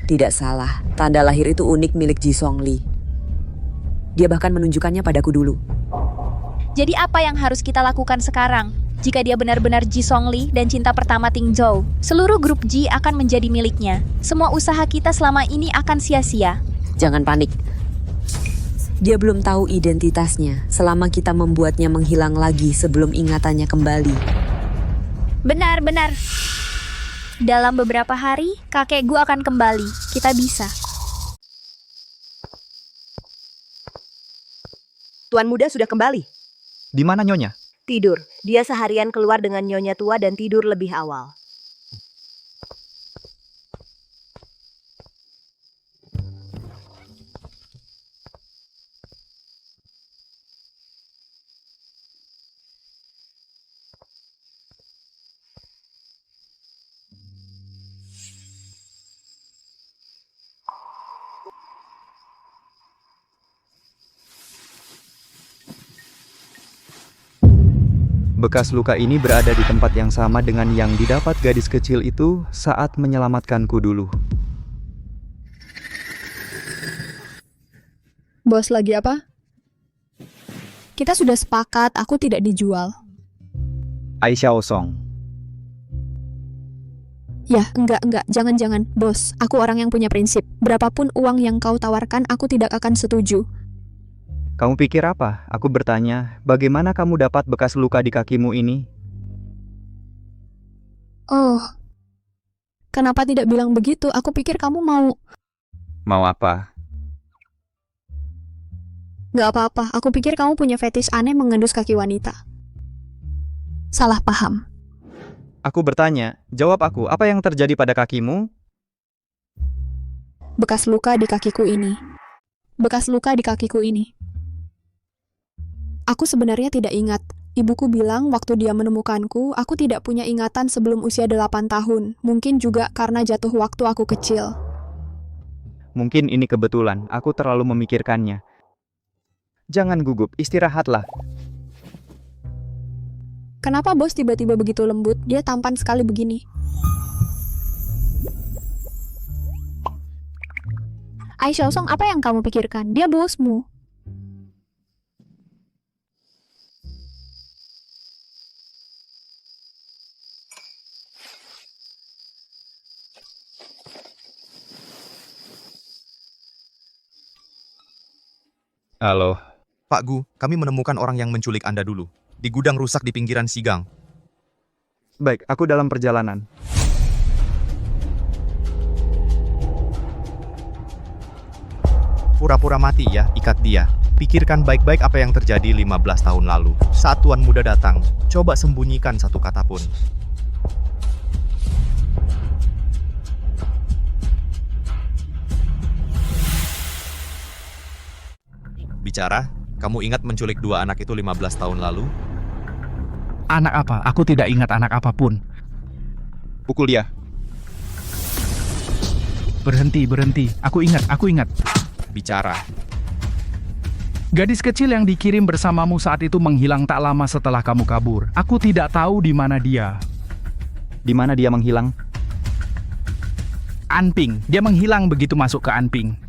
Speaker 11: Tidak salah, tanda lahir itu unik milik Ji Songli. Dia bahkan menunjukkannya padaku dulu.
Speaker 5: Jadi apa yang harus kita lakukan sekarang? jika dia benar-benar Ji Songli dan cinta pertama Ting Zhou, seluruh grup Ji akan menjadi miliknya. Semua usaha kita selama ini akan sia-sia.
Speaker 11: Jangan panik. Dia belum tahu identitasnya selama kita membuatnya menghilang lagi sebelum ingatannya kembali.
Speaker 5: Benar-benar. Dalam beberapa hari, kakek gua akan kembali. Kita bisa.
Speaker 8: Tuan muda sudah kembali.
Speaker 2: Di mana Nyonya?
Speaker 8: Tidur. Dia seharian keluar dengan nyonya tua dan tidur lebih awal.
Speaker 2: Bekas luka ini berada di tempat yang sama dengan yang didapat gadis kecil itu saat menyelamatkanku dulu.
Speaker 3: Bos lagi apa? Kita sudah sepakat, aku tidak dijual.
Speaker 2: Aisyah Osong.
Speaker 3: Ya, enggak, jangan-jangan. Bos, aku orang yang punya prinsip. Berapapun uang yang kau tawarkan, aku tidak akan setuju.
Speaker 2: Kamu pikir apa? Aku bertanya, bagaimana kamu dapat bekas luka di kakimu ini?
Speaker 3: Oh, kenapa tidak bilang begitu? Aku pikir kamu mau...
Speaker 2: Mau apa?
Speaker 3: Gak apa-apa, aku pikir kamu punya fetish aneh mengendus kaki wanita. Salah paham.
Speaker 2: Aku bertanya, jawab aku, apa yang terjadi pada kakimu?
Speaker 3: Bekas luka di kakiku ini. Bekas luka di kakiku ini. Aku sebenarnya tidak ingat. Ibuku bilang waktu dia menemukanku, aku tidak punya ingatan sebelum usia 8 tahun. Mungkin juga karena jatuh waktu aku kecil.
Speaker 2: Mungkin ini kebetulan, aku terlalu memikirkannya. Jangan gugup, istirahatlah.
Speaker 3: Kenapa bos tiba-tiba begitu lembut? Dia tampan sekali begini. Aisyah Osong, apa yang kamu pikirkan? Dia bosmu.
Speaker 2: Halo.
Speaker 1: Pak Gu, kami menemukan orang yang menculik Anda dulu. Di gudang rusak di pinggiran Sigang.
Speaker 2: Baik, aku dalam perjalanan.
Speaker 1: Pura-pura mati ya, ikat dia. Pikirkan baik-baik apa yang terjadi 15 tahun lalu. Saat Tuan Muda datang, coba sembunyikan satu kata pun. Bicara, kamu ingat menculik 2 anak itu 15 tahun lalu?
Speaker 12: Anak apa? Aku tidak ingat anak apapun.
Speaker 2: Pukul dia.
Speaker 12: Berhenti. Aku ingat.
Speaker 1: Bicara.
Speaker 12: Gadis kecil yang dikirim bersamamu saat itu menghilang tak lama setelah kamu kabur. Aku tidak tahu di mana dia.
Speaker 2: Di mana dia menghilang?
Speaker 12: Anping. Dia menghilang begitu masuk ke Anping.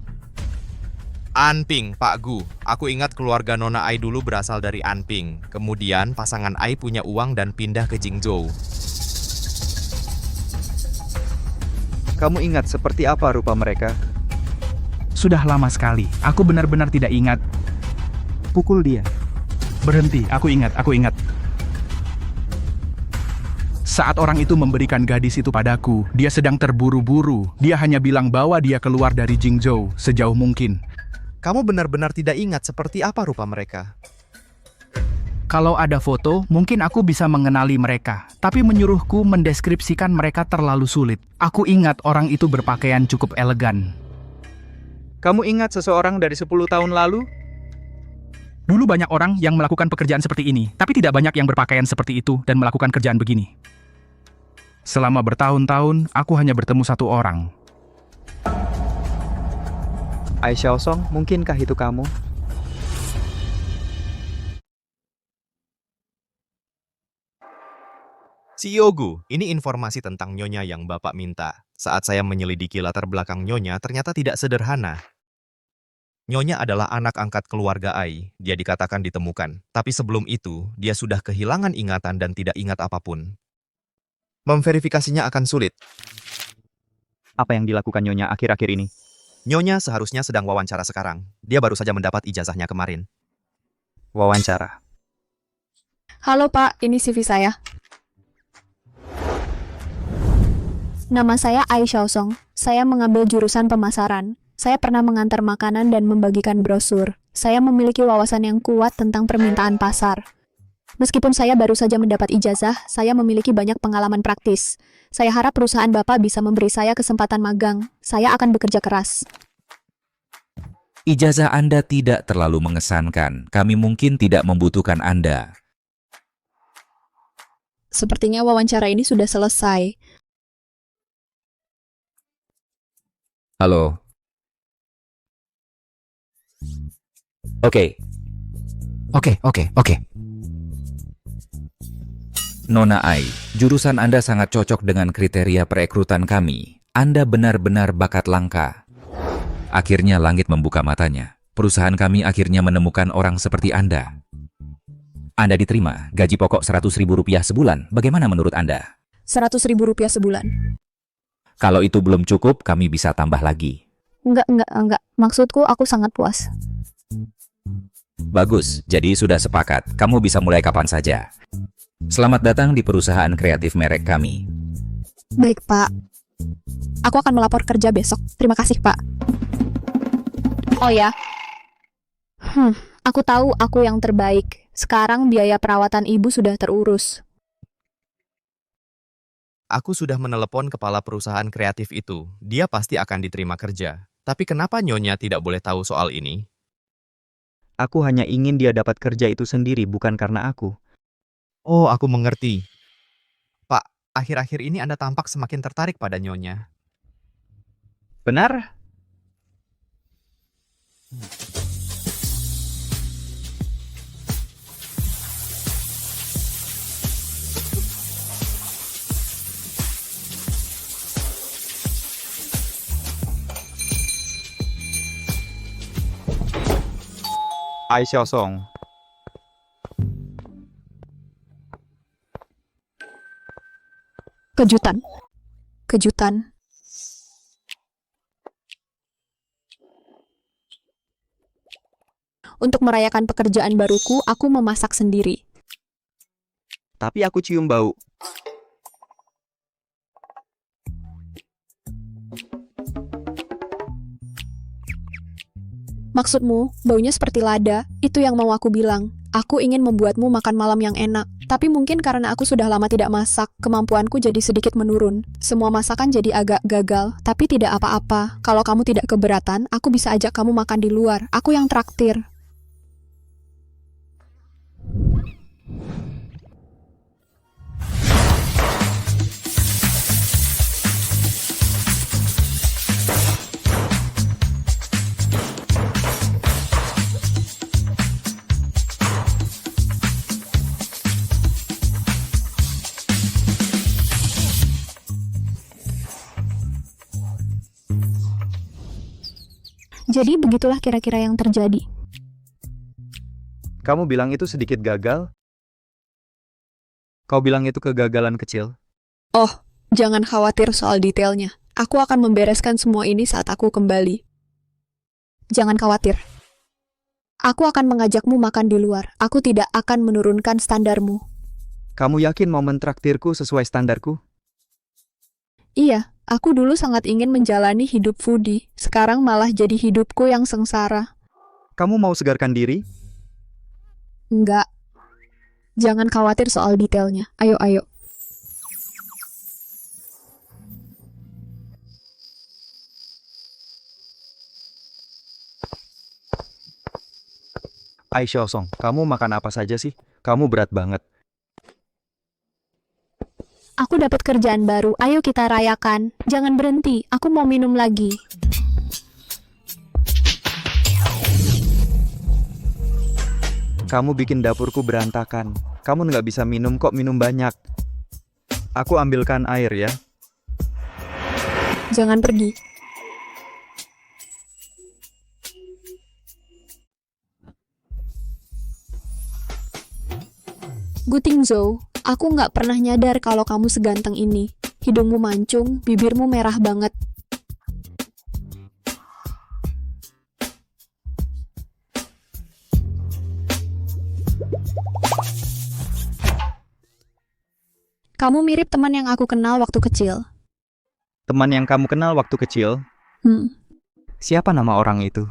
Speaker 1: Anping, Pak Gu. Aku ingat keluarga Nona Ai dulu berasal dari Anping. Kemudian pasangan Ai punya uang dan pindah ke Jingzhou.
Speaker 2: Kamu ingat seperti apa rupa mereka?
Speaker 12: Sudah lama sekali. Aku benar-benar tidak ingat.
Speaker 2: Pukul dia.
Speaker 12: Berhenti. Aku ingat. Saat orang itu memberikan gadis itu padaku, dia sedang terburu-buru. Dia hanya bilang bahwa dia keluar dari Jingzhou sejauh mungkin.
Speaker 1: Kamu benar-benar tidak ingat seperti apa rupa mereka?
Speaker 12: Kalau ada foto, mungkin aku bisa mengenali mereka. Tapi menyuruhku mendeskripsikan mereka terlalu sulit. Aku ingat orang itu berpakaian cukup elegan.
Speaker 2: Kamu ingat seseorang dari 10 tahun lalu?
Speaker 12: Dulu banyak orang yang melakukan pekerjaan seperti ini, tapi tidak banyak yang berpakaian seperti itu dan melakukan kerjaan begini. Selama bertahun-tahun, aku hanya bertemu 1 orang.
Speaker 2: Aisyah Osong, mungkinkah itu kamu?
Speaker 1: CEO Gu, ini informasi tentang Nyonya yang Bapak minta. Saat saya menyelidiki latar belakang Nyonya, ternyata tidak sederhana. Nyonya adalah anak angkat keluarga Ai, dia dikatakan ditemukan. Tapi sebelum itu, dia sudah kehilangan ingatan dan tidak ingat apapun. Memverifikasinya akan sulit.
Speaker 2: Apa yang dilakukan Nyonya akhir-akhir ini?
Speaker 1: Nyonya seharusnya sedang wawancara sekarang. Dia baru saja mendapat ijazahnya kemarin.
Speaker 2: Wawancara.
Speaker 3: Halo Pak, ini CV saya. Nama saya Ai Xiaosong. Saya mengambil jurusan pemasaran. Saya pernah mengantar makanan dan membagikan brosur. Saya memiliki wawasan yang kuat tentang permintaan pasar. Meskipun saya baru saja mendapat ijazah, saya memiliki banyak pengalaman praktis. Saya harap perusahaan Bapak bisa memberi saya kesempatan magang. Saya akan bekerja keras.
Speaker 13: Ijazah Anda tidak terlalu mengesankan. Kami mungkin tidak membutuhkan Anda.
Speaker 3: Sepertinya wawancara ini sudah selesai.
Speaker 13: Halo. Oke. Nona Ai, jurusan Anda sangat cocok dengan kriteria perekrutan kami. Anda benar-benar bakat langka. Akhirnya langit membuka matanya. Perusahaan kami akhirnya menemukan orang seperti Anda. Anda diterima, gaji pokok Rp100.000 sebulan. Bagaimana menurut Anda?
Speaker 3: Rp100.000 sebulan.
Speaker 13: Kalau itu belum cukup, kami bisa tambah lagi.
Speaker 3: Enggak. Maksudku aku sangat puas.
Speaker 13: Bagus, jadi sudah sepakat. Kamu bisa mulai kapan saja. Selamat datang di perusahaan kreatif merek kami.
Speaker 3: Baik, Pak. Aku akan melapor kerja besok. Terima kasih, Pak. Oh ya. Aku tahu aku yang terbaik. Sekarang biaya perawatan ibu sudah terurus.
Speaker 1: Aku sudah menelepon kepala perusahaan kreatif itu. Dia pasti akan diterima kerja. Tapi kenapa Nyonya tidak boleh tahu soal ini?
Speaker 2: Aku hanya ingin dia dapat kerja itu sendiri, bukan karena aku.
Speaker 1: Oh, aku mengerti. Pak, akhir-akhir ini Anda tampak semakin tertarik pada Nyonya.
Speaker 2: Benar? Ai Xiaosong.
Speaker 3: Kejutan. Untuk merayakan pekerjaan baruku, aku memasak sendiri.
Speaker 2: Tapi aku cium bau.
Speaker 3: Maksudmu, baunya seperti lada, itu yang mau aku bilang. Aku ingin membuatmu makan malam yang enak. Tapi mungkin karena aku sudah lama tidak masak, kemampuanku jadi sedikit menurun. Semua masakan jadi agak gagal, tapi tidak apa-apa. Kalau kamu tidak keberatan, aku bisa ajak kamu makan di luar. Aku yang traktir. Jadi begitulah kira-kira yang terjadi.
Speaker 2: Kamu bilang itu sedikit gagal? Kau bilang itu kegagalan kecil?
Speaker 3: Oh, jangan khawatir soal detailnya. Aku akan membereskan semua ini saat aku kembali. Jangan khawatir. Aku akan mengajakmu makan di luar. Aku tidak akan menurunkan standarmu.
Speaker 2: Kamu yakin mau mentraktirku sesuai standarku?
Speaker 3: Iya, aku dulu sangat ingin menjalani hidup foodie. Sekarang malah jadi hidupku yang sengsara.
Speaker 2: Kamu mau segarkan diri?
Speaker 3: Enggak. Jangan khawatir soal detailnya. Ayo.
Speaker 2: Ai Xiaosong, kamu makan apa saja sih? Kamu berat banget.
Speaker 3: Aku dapat kerjaan baru. Ayo kita rayakan. Jangan berhenti. Aku mau minum lagi.
Speaker 2: Kamu bikin dapurku berantakan. Kamu nggak bisa minum kok, minum banyak. Aku ambilkan air ya.
Speaker 3: Jangan pergi. Gu Tingzhou, aku nggak pernah nyadar kalau kamu seganteng ini. Hidungmu mancung, bibirmu merah banget. Kamu mirip teman yang aku kenal waktu kecil.
Speaker 2: Teman yang kamu kenal waktu kecil? Siapa nama orang itu?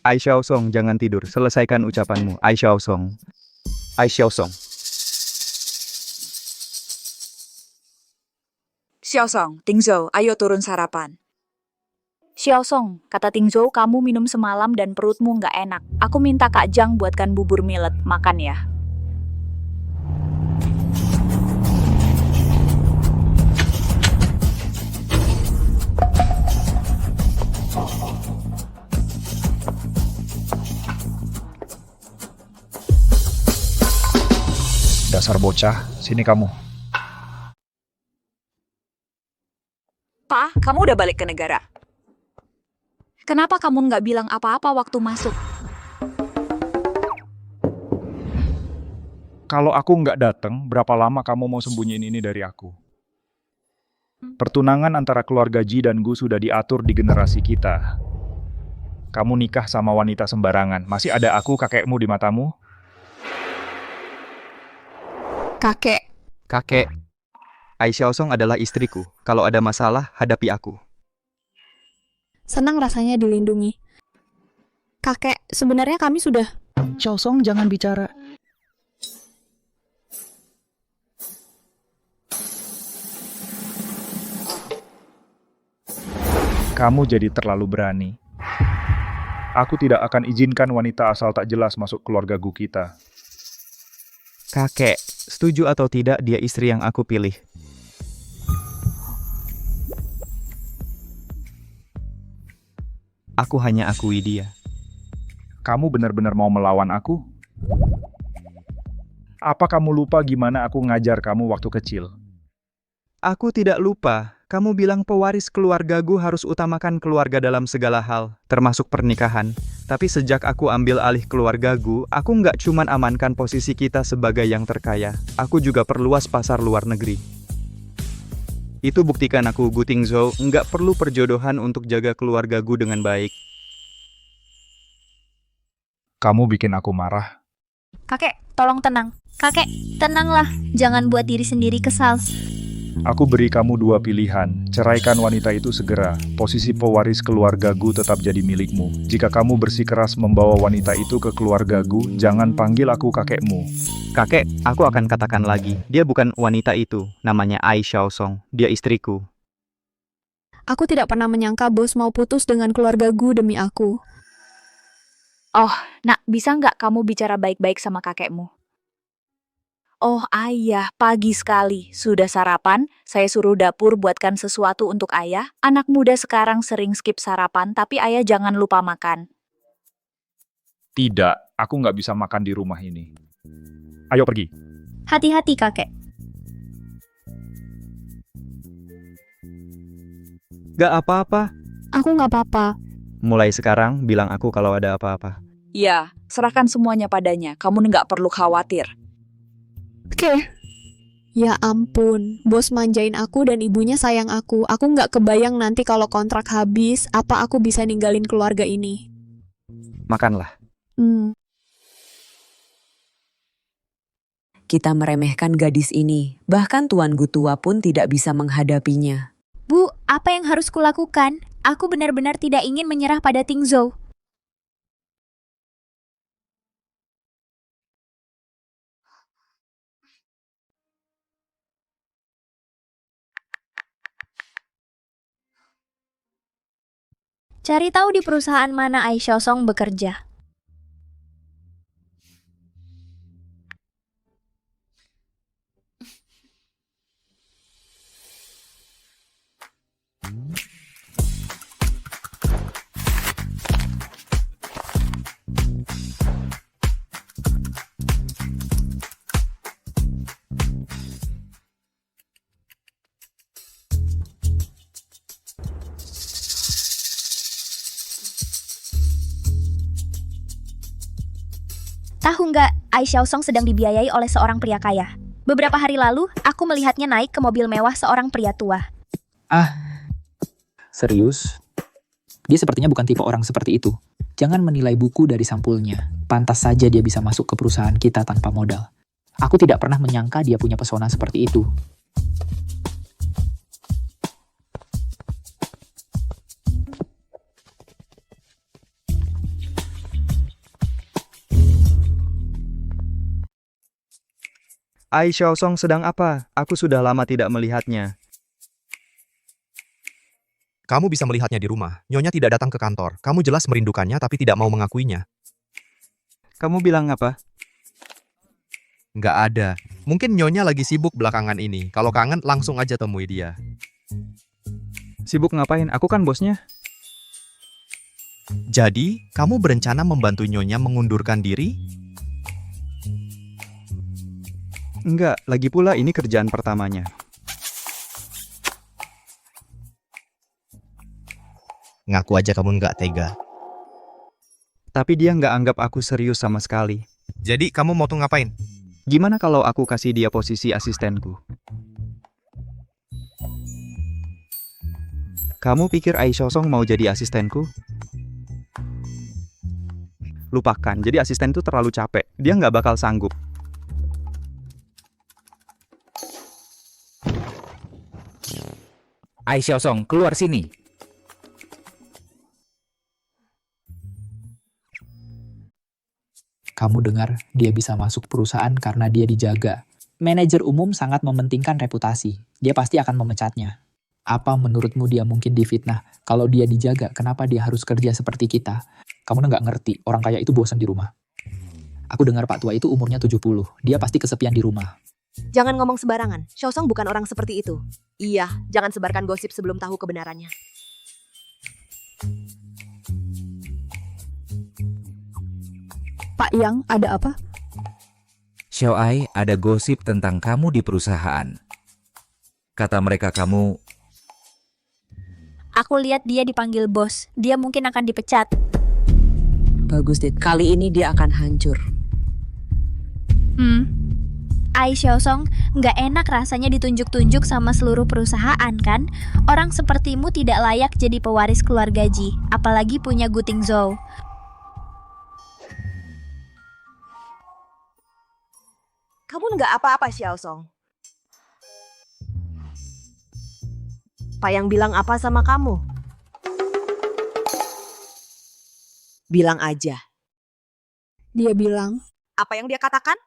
Speaker 2: Ai Xiaosong, jangan tidur. Selesaikan ucapanmu. Ai Xiaosong. Ai Xiaosong.
Speaker 9: Xiaosong, Tingzhou, ayo turun sarapan.
Speaker 5: Xiaosong, kata Tingzhou, kamu minum semalam dan perutmu nggak enak. Aku minta Kak Jang buatkan bubur millet, makan ya.
Speaker 14: Dasar bocah, sini kamu.
Speaker 9: Pa, kamu udah balik ke negara.
Speaker 5: Kenapa kamu nggak bilang apa-apa waktu masuk?
Speaker 14: Kalau aku nggak datang, berapa lama kamu mau sembunyiin ini dari aku? Pertunangan antara keluarga Ji dan Gu sudah diatur di generasi kita. Kamu nikah sama wanita sembarangan, masih ada aku, kakekmu di matamu?
Speaker 3: Kakek.
Speaker 2: Kakek. Ai Xiaosong adalah istriku. Kalau ada masalah, hadapi aku.
Speaker 3: Senang rasanya dilindungi. Kakek, sebenarnya kami sudah...
Speaker 12: Xiaosong, jangan bicara.
Speaker 14: Kamu jadi terlalu berani. Aku tidak akan izinkan wanita asal tak jelas masuk keluarga Gu kita.
Speaker 2: Kakek, setuju atau tidak dia istri yang aku pilih? Aku hanya akui dia.
Speaker 14: Kamu benar-benar mau melawan aku? Apa kamu lupa gimana aku ngajar kamu waktu kecil?
Speaker 2: Aku tidak lupa. Kamu bilang pewaris keluarga Gu harus utamakan keluarga dalam segala hal, termasuk pernikahan. Tapi sejak aku ambil alih keluarga Gu, aku nggak cuman amankan posisi kita sebagai yang terkaya. Aku juga perluas pasar luar negeri. Itu buktikan aku, Gu Tingzhou, nggak perlu perjodohan untuk jaga keluarga Gu dengan baik.
Speaker 14: Kamu bikin aku marah.
Speaker 5: Kakek, tolong tenang. Kakek, tenanglah. Jangan buat diri sendiri kesal.
Speaker 14: Aku beri kamu dua pilihan, ceraikan wanita itu segera. Posisi pewaris keluarga Gu tetap jadi milikmu. Jika kamu bersikeras membawa wanita itu ke keluarga Gu, jangan panggil aku kakekmu.
Speaker 2: Kakek, aku akan katakan lagi, dia bukan wanita itu. Namanya Ai Xiaosong, dia istriku.
Speaker 3: Aku tidak pernah menyangka bos mau putus dengan keluarga Gu demi aku.
Speaker 5: Oh, nak, bisa nggak kamu bicara baik-baik sama kakekmu? Oh ayah, pagi sekali. Sudah sarapan? Saya suruh dapur buatkan sesuatu untuk ayah. Anak muda sekarang sering skip sarapan, tapi ayah jangan lupa makan.
Speaker 14: Tidak, aku nggak bisa makan di rumah ini. Ayo pergi.
Speaker 5: Hati-hati kakek.
Speaker 2: Gak apa-apa.
Speaker 3: Aku nggak apa-apa.
Speaker 2: Mulai sekarang, bilang aku kalau ada apa-apa.
Speaker 9: Ya, serahkan semuanya padanya. Kamu nggak perlu khawatir.
Speaker 3: Oke. Ya ampun, bos manjain aku dan ibunya sayang aku. Aku nggak kebayang nanti kalau kontrak habis, apa aku bisa ninggalin keluarga ini.
Speaker 2: Makanlah.
Speaker 11: Kita meremehkan gadis ini, bahkan Tuan Gu tua pun tidak bisa menghadapinya.
Speaker 5: Bu, apa yang harus kulakukan? Aku benar-benar tidak ingin menyerah pada Tingzhou. Cari tahu di perusahaan mana Ai Xiaosong bekerja. Tahu nggak, Ai Xiaosong sedang dibiayai oleh seorang pria kaya. Beberapa hari lalu, aku melihatnya naik ke mobil mewah seorang pria tua.
Speaker 4: Serius? Dia sepertinya bukan tipe orang seperti itu. Jangan menilai buku dari sampulnya. Pantas saja dia bisa masuk ke perusahaan kita tanpa modal. Aku tidak pernah menyangka dia punya pesona seperti itu.
Speaker 2: Ai Xiaosong sedang apa? Aku sudah lama tidak melihatnya.
Speaker 1: Kamu bisa melihatnya di rumah. Nyonya tidak datang ke kantor. Kamu jelas merindukannya tapi tidak mau mengakuinya.
Speaker 2: Kamu bilang apa?
Speaker 1: Nggak ada. Mungkin Nyonya lagi sibuk belakangan ini. Kalau kangen, langsung aja temui dia.
Speaker 2: Sibuk ngapain? Aku kan bosnya.
Speaker 1: Jadi, kamu berencana membantu Nyonya mengundurkan diri?
Speaker 2: Enggak, lagi pula ini kerjaan pertamanya.
Speaker 1: Ngaku aja kamu nggak tega.
Speaker 2: Tapi dia nggak anggap aku serius sama sekali.
Speaker 1: Jadi, kamu mau tuh ngapain?
Speaker 2: Gimana kalau aku kasih dia posisi asistenku? Kamu pikir Ai Xiaosong mau jadi asistenku? Lupakan, jadi asisten itu terlalu capek. Dia nggak bakal sanggup.
Speaker 13: Ai Xiaosong, keluar sini.
Speaker 4: Kamu dengar, dia bisa masuk perusahaan karena dia dijaga. Manajer umum sangat mementingkan reputasi. Dia pasti akan memecatnya. Apa menurutmu dia mungkin difitnah? Kalau dia dijaga, kenapa dia harus kerja seperti kita? Kamu nggak ngerti, orang kaya itu bosan di rumah. Aku dengar Pak Tua itu umurnya 70. Dia pasti kesepian di rumah.
Speaker 8: Jangan ngomong sembarangan. Xiaosong bukan orang seperti itu. Iya, jangan sebarkan gosip sebelum tahu kebenarannya.
Speaker 3: Pak Yang, ada apa?
Speaker 13: Xiao Ai, ada gosip tentang kamu di perusahaan. Kata mereka kamu...
Speaker 5: Aku lihat dia dipanggil bos. Dia mungkin akan dipecat.
Speaker 11: Bagus, Dit. Kali ini dia akan hancur.
Speaker 5: Ai Xiaosong, nggak enak rasanya ditunjuk-tunjuk sama seluruh perusahaan kan? Orang sepertimu tidak layak jadi pewaris keluarga Ji, apalagi punya Gu Tingzhou.
Speaker 8: Kamu nggak apa-apa, Xiaosong. Pak Yang bilang apa sama kamu? Bilang aja.
Speaker 3: Dia bilang,
Speaker 8: Apa yang dia katakan?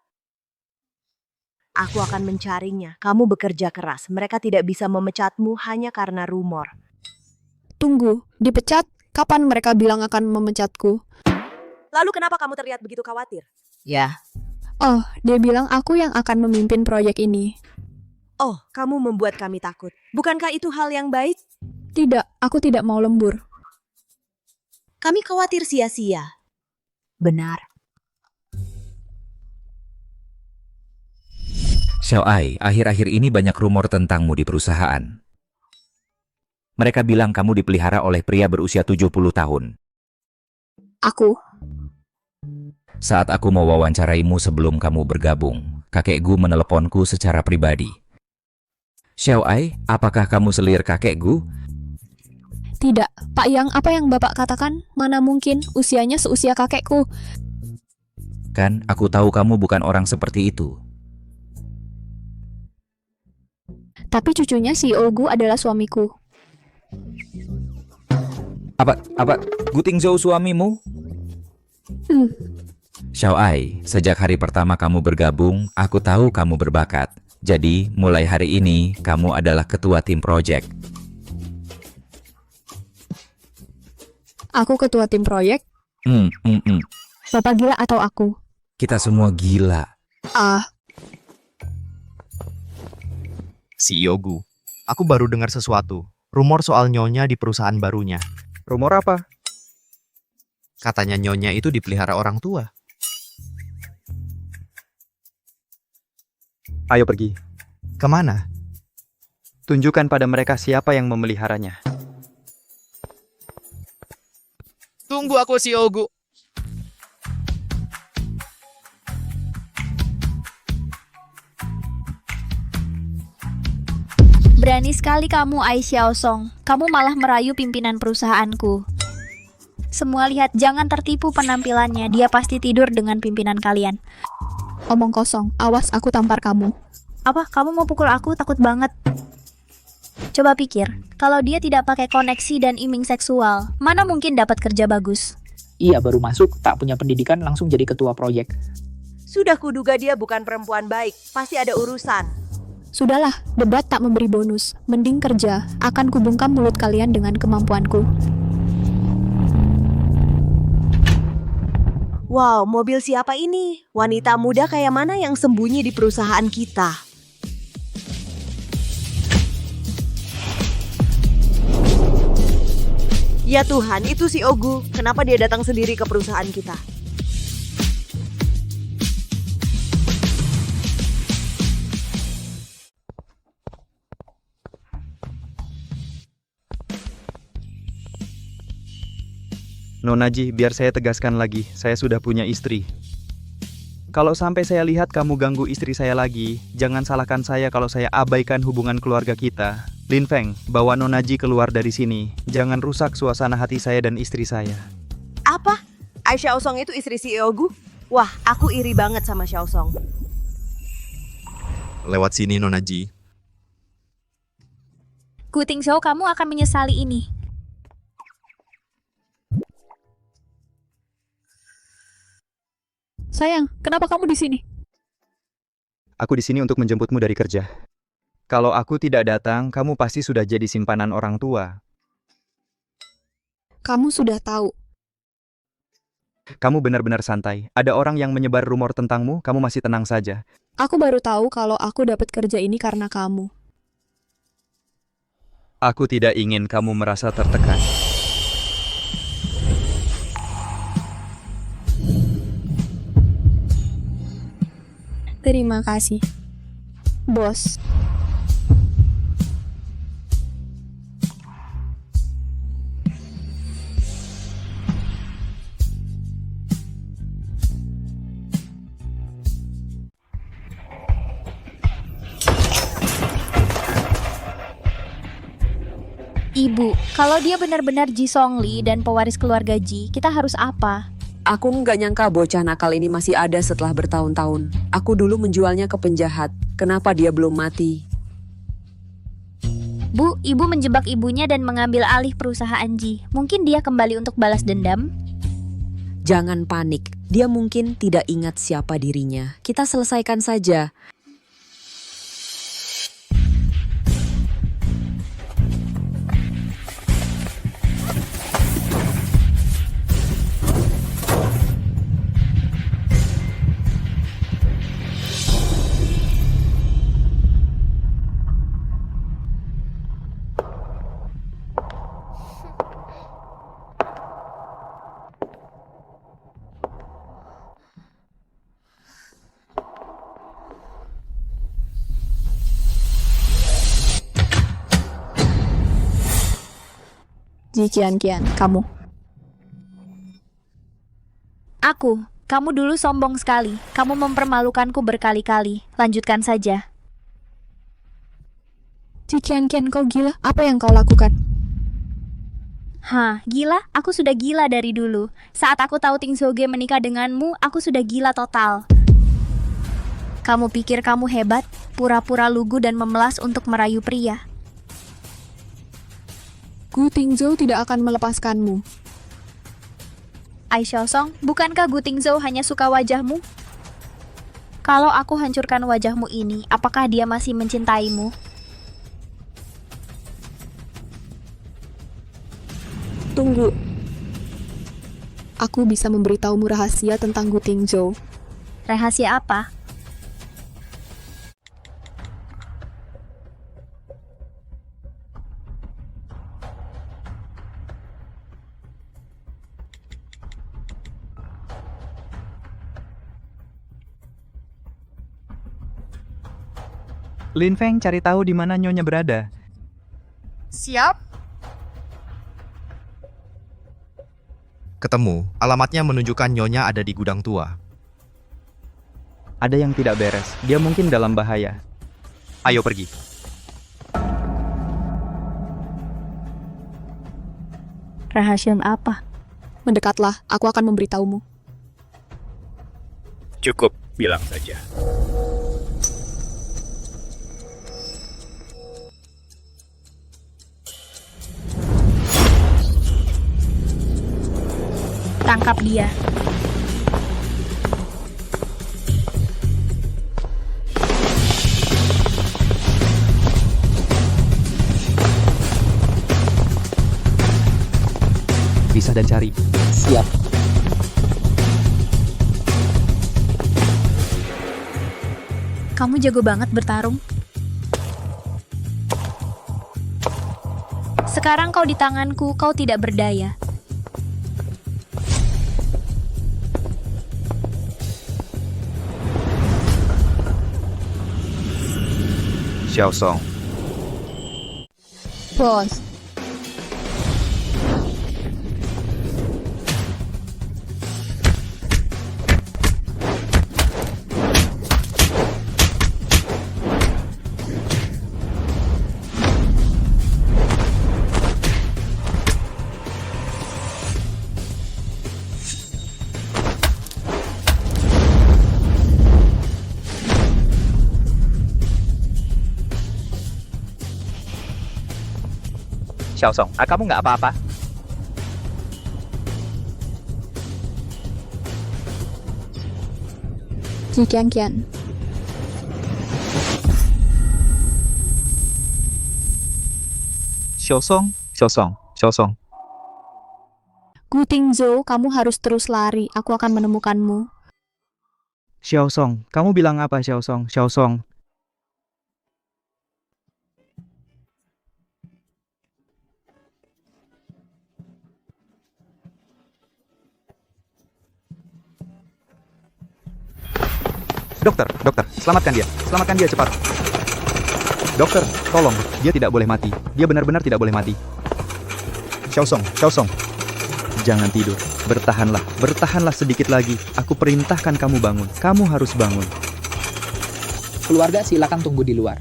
Speaker 8: Aku akan mencarinya. Kamu bekerja keras. Mereka tidak bisa memecatmu hanya karena rumor.
Speaker 3: tunggu, dipecat? Kapan mereka bilang akan memecatku?
Speaker 8: Lalu kenapa kamu terlihat begitu khawatir? Ya.
Speaker 3: Oh, dia bilang aku yang akan memimpin proyek ini.
Speaker 8: Oh, kamu membuat kami takut. Bukankah itu hal yang baik?
Speaker 3: Tidak, aku tidak mau lembur.
Speaker 8: Kami khawatir sia-sia. Benar.
Speaker 13: Xiao Ai, akhir-akhir ini banyak rumor tentangmu di perusahaan. Mereka bilang kamu dipelihara oleh pria berusia 70 tahun.
Speaker 3: Aku?
Speaker 13: Saat aku mau wawancaraimu sebelum kamu bergabung, kakek Gu meneleponku secara pribadi. Xiao Ai, apakah kamu selir kakek Gu?
Speaker 3: Tidak, Pak Yang, apa yang Bapak katakan? Mana mungkin, usianya seusia kakekku.
Speaker 13: Kan, aku tahu kamu bukan orang seperti itu.
Speaker 3: Tapi cucunya CEO Gu adalah suamiku.
Speaker 13: Apa, Gu Tingzhou suamimu? Xiao Ai, sejak hari pertama kamu bergabung, aku tahu kamu berbakat. Jadi, mulai hari ini, kamu adalah ketua tim project.
Speaker 3: Aku ketua tim proyek? Bapak gila atau aku?
Speaker 13: Kita semua gila.
Speaker 1: CEO Gu, aku baru dengar sesuatu. Rumor soal Nyonya di perusahaan barunya.
Speaker 2: Rumor apa?
Speaker 1: Katanya Nyonya itu dipelihara orang tua.
Speaker 2: Ayo pergi.
Speaker 1: Kemana?
Speaker 2: Tunjukkan pada mereka siapa yang memeliharanya.
Speaker 1: Tunggu aku, CEO Gu.
Speaker 5: Berani sekali kamu, Ai Xiaosong. Kamu malah merayu pimpinan perusahaanku. Semua lihat, jangan tertipu penampilannya. Dia pasti tidur dengan pimpinan kalian.
Speaker 3: Omong kosong, awas aku tampar kamu.
Speaker 5: Apa? Kamu mau pukul aku? Takut banget. Coba pikir, kalau dia tidak pakai koneksi dan iming seksual, mana mungkin dapat kerja bagus?
Speaker 4: Iya, baru masuk, tak punya pendidikan, langsung jadi ketua proyek.
Speaker 8: Sudah kuduga dia bukan perempuan baik, pasti ada urusan.
Speaker 3: Sudahlah, debat tak memberi bonus. Mending kerja, akan kubungkam mulut kalian dengan kemampuanku.
Speaker 8: Wow, mobil siapa ini? Wanita muda kayak mana yang sembunyi di perusahaan kita? Ya Tuhan, itu si Ogu. Kenapa dia datang sendiri ke perusahaan kita?
Speaker 2: Nona Ji, biar saya tegaskan lagi, saya sudah punya istri. Kalau sampai saya lihat kamu ganggu istri saya lagi, jangan salahkan saya kalau saya abaikan hubungan keluarga kita. Lin Feng, bawa Nona Ji keluar dari sini. Jangan rusak suasana hati saya dan istri saya.
Speaker 8: Apa? Ai Xiaosong itu istri si Ogu? Wah, aku iri banget sama Xiaosong.
Speaker 1: Lewat sini, Nona Ji.
Speaker 5: Gu Tingzhou, kamu akan menyesali ini.
Speaker 3: Sayang, kenapa kamu di sini?
Speaker 2: Aku di sini untuk menjemputmu dari kerja. Kalau aku tidak datang, kamu pasti sudah jadi simpanan orang tua.
Speaker 3: Kamu sudah tahu.
Speaker 2: Kamu benar-benar santai. Ada orang yang menyebar rumor tentangmu, kamu masih tenang saja.
Speaker 3: Aku baru tahu kalau aku dapat kerja ini karena kamu.
Speaker 2: Aku tidak ingin kamu merasa tertekan.
Speaker 3: Terima kasih, bos.
Speaker 5: Ibu, kalau dia benar-benar Ji Songli dan pewaris keluarga Ji, kita harus apa?
Speaker 11: Aku nggak nyangka bocah nakal ini masih ada setelah bertahun-tahun. Aku dulu menjualnya ke penjahat. Kenapa dia belum mati?
Speaker 5: Bu, ibu menjebak ibunya dan mengambil alih perusahaan Ji. Mungkin dia kembali untuk balas dendam?
Speaker 11: Jangan panik. Dia mungkin tidak ingat siapa dirinya. Kita selesaikan saja.
Speaker 3: Ji Qian, kamu.
Speaker 5: Kamu dulu sombong sekali. Kamu mempermalukanku berkali-kali. Lanjutkan saja.
Speaker 3: Ji Qian, kau gila? Apa yang kau lakukan?
Speaker 5: Hah, gila? Aku sudah gila dari dulu. Saat aku tahu Tingzhou menikah denganmu, aku sudah gila total. Kamu pikir kamu hebat? Pura-pura lugu dan memelas untuk merayu pria.
Speaker 3: Gu Tingzhou tidak akan melepaskanmu.
Speaker 5: Ai Xiaosong, bukankah Gu Tingzhou hanya suka wajahmu? Kalau aku hancurkan wajahmu ini, apakah dia masih mencintaimu?
Speaker 3: Tunggu. Aku bisa memberitahumu rahasia tentang Gu Tingzhou.
Speaker 5: Rahasia apa?
Speaker 2: Lin Feng cari tahu di mana Nyonya berada.
Speaker 15: Siap.
Speaker 1: Ketemu, alamatnya menunjukkan Nyonya ada di gudang tua.
Speaker 2: Ada yang tidak beres, dia mungkin dalam bahaya.
Speaker 1: Ayo pergi.
Speaker 5: Rahasia apa?
Speaker 3: Mendekatlah, aku akan memberitahumu.
Speaker 16: Cukup, bilang saja.
Speaker 5: Tangkap dia.
Speaker 2: Bisa dan cari.
Speaker 4: Siap.
Speaker 5: Kamu jago banget bertarung. Sekarang kau di tanganku, kau tidak berdaya.
Speaker 2: Xiao Song.
Speaker 3: Bos,
Speaker 2: Xiao Song, kamu nggak apa-apa?
Speaker 3: Ji Qian.
Speaker 2: Xiao Song, Xiao Song, Xiao Song.
Speaker 3: Gu Tingzhou, kamu harus terus lari. Aku akan menemukanmu.
Speaker 2: Xiao Song, kamu bilang apa Xiao Song? Xiao Song. Dokter, selamatkan dia cepat. Dokter, tolong, dia tidak boleh mati. Dia benar-benar tidak boleh mati. Xiao Song. Jangan tidur, bertahanlah sedikit lagi. Aku perintahkan kamu bangun, kamu harus bangun.
Speaker 4: Keluarga silakan tunggu di luar.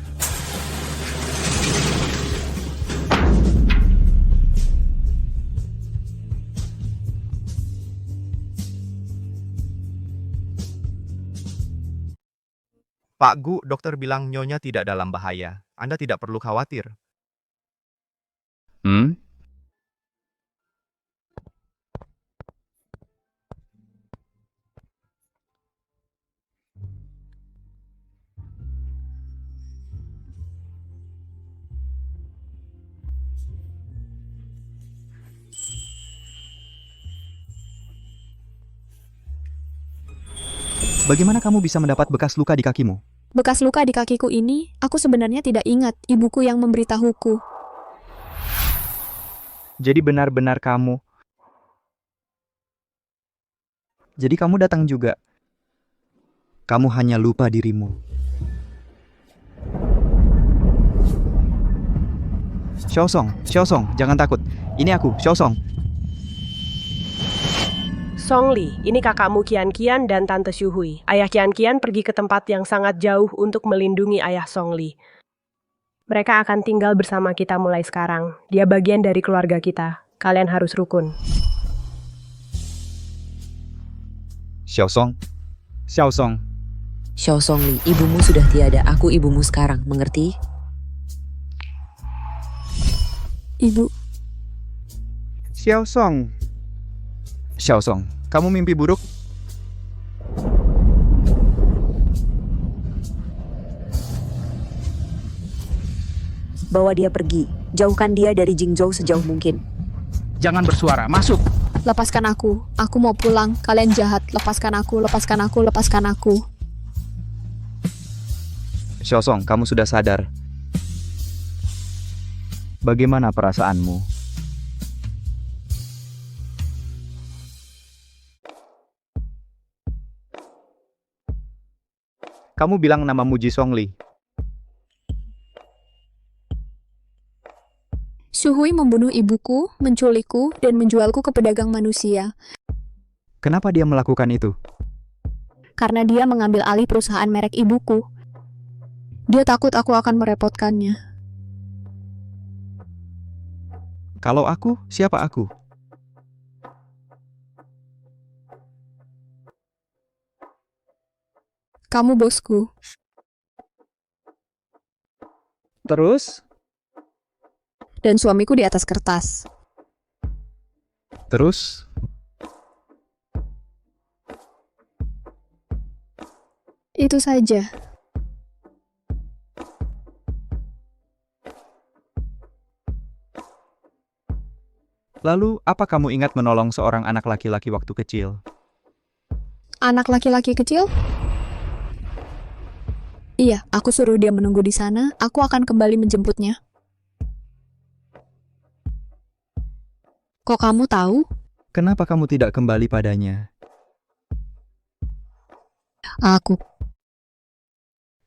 Speaker 1: Pak Gu, dokter bilang Nyonya tidak dalam bahaya. Anda tidak perlu khawatir.
Speaker 2: Bagaimana kamu bisa mendapat bekas luka di kakimu?
Speaker 3: Bekas luka di kakiku ini, aku sebenarnya tidak ingat ibuku yang memberitahuku.
Speaker 2: Jadi benar-benar kamu. Jadi kamu datang juga. Kamu hanya lupa dirimu. Xiao Song, jangan takut. Ini aku, Xiao Song.
Speaker 17: Songli, ini kakakmu Qian dan Tante Xuhui. Ayah Qian pergi ke tempat yang sangat jauh untuk melindungi ayah Songli. Mereka akan tinggal bersama kita mulai sekarang. Dia bagian dari keluarga kita. Kalian harus rukun.
Speaker 2: Xiao Song.
Speaker 11: Xiao Songli, ibumu sudah tiada. Aku ibumu sekarang, mengerti?
Speaker 3: Ibu.
Speaker 2: Xiao Song, kamu mimpi buruk?
Speaker 11: Bawa dia pergi. Jauhkan dia dari Jingzhou sejauh mungkin.
Speaker 12: Jangan bersuara, masuk.
Speaker 3: Lepaskan aku mau pulang. Kalian jahat, lepaskan aku.
Speaker 2: Xiao Song, kamu sudah sadar. Bagaimana perasaanmu? Kamu bilang namamu Ji Songli.
Speaker 3: Xuhui membunuh ibuku, menculikku, dan menjualku ke pedagang manusia.
Speaker 2: Kenapa dia melakukan itu?
Speaker 3: Karena dia mengambil alih perusahaan merek ibuku. Dia takut aku akan merepotkannya.
Speaker 2: Kalau aku, siapa aku?
Speaker 3: Kamu bosku.
Speaker 2: Terus?
Speaker 3: Dan suamiku di atas kertas.
Speaker 2: Terus?
Speaker 3: Itu saja.
Speaker 2: Lalu, apa kamu ingat menolong seorang anak laki-laki waktu kecil?
Speaker 3: Anak laki-laki kecil? Iya, aku suruh dia menunggu di sana. Aku akan kembali menjemputnya. Kok kamu tahu?
Speaker 2: Kenapa kamu tidak kembali padanya?
Speaker 3: Aku.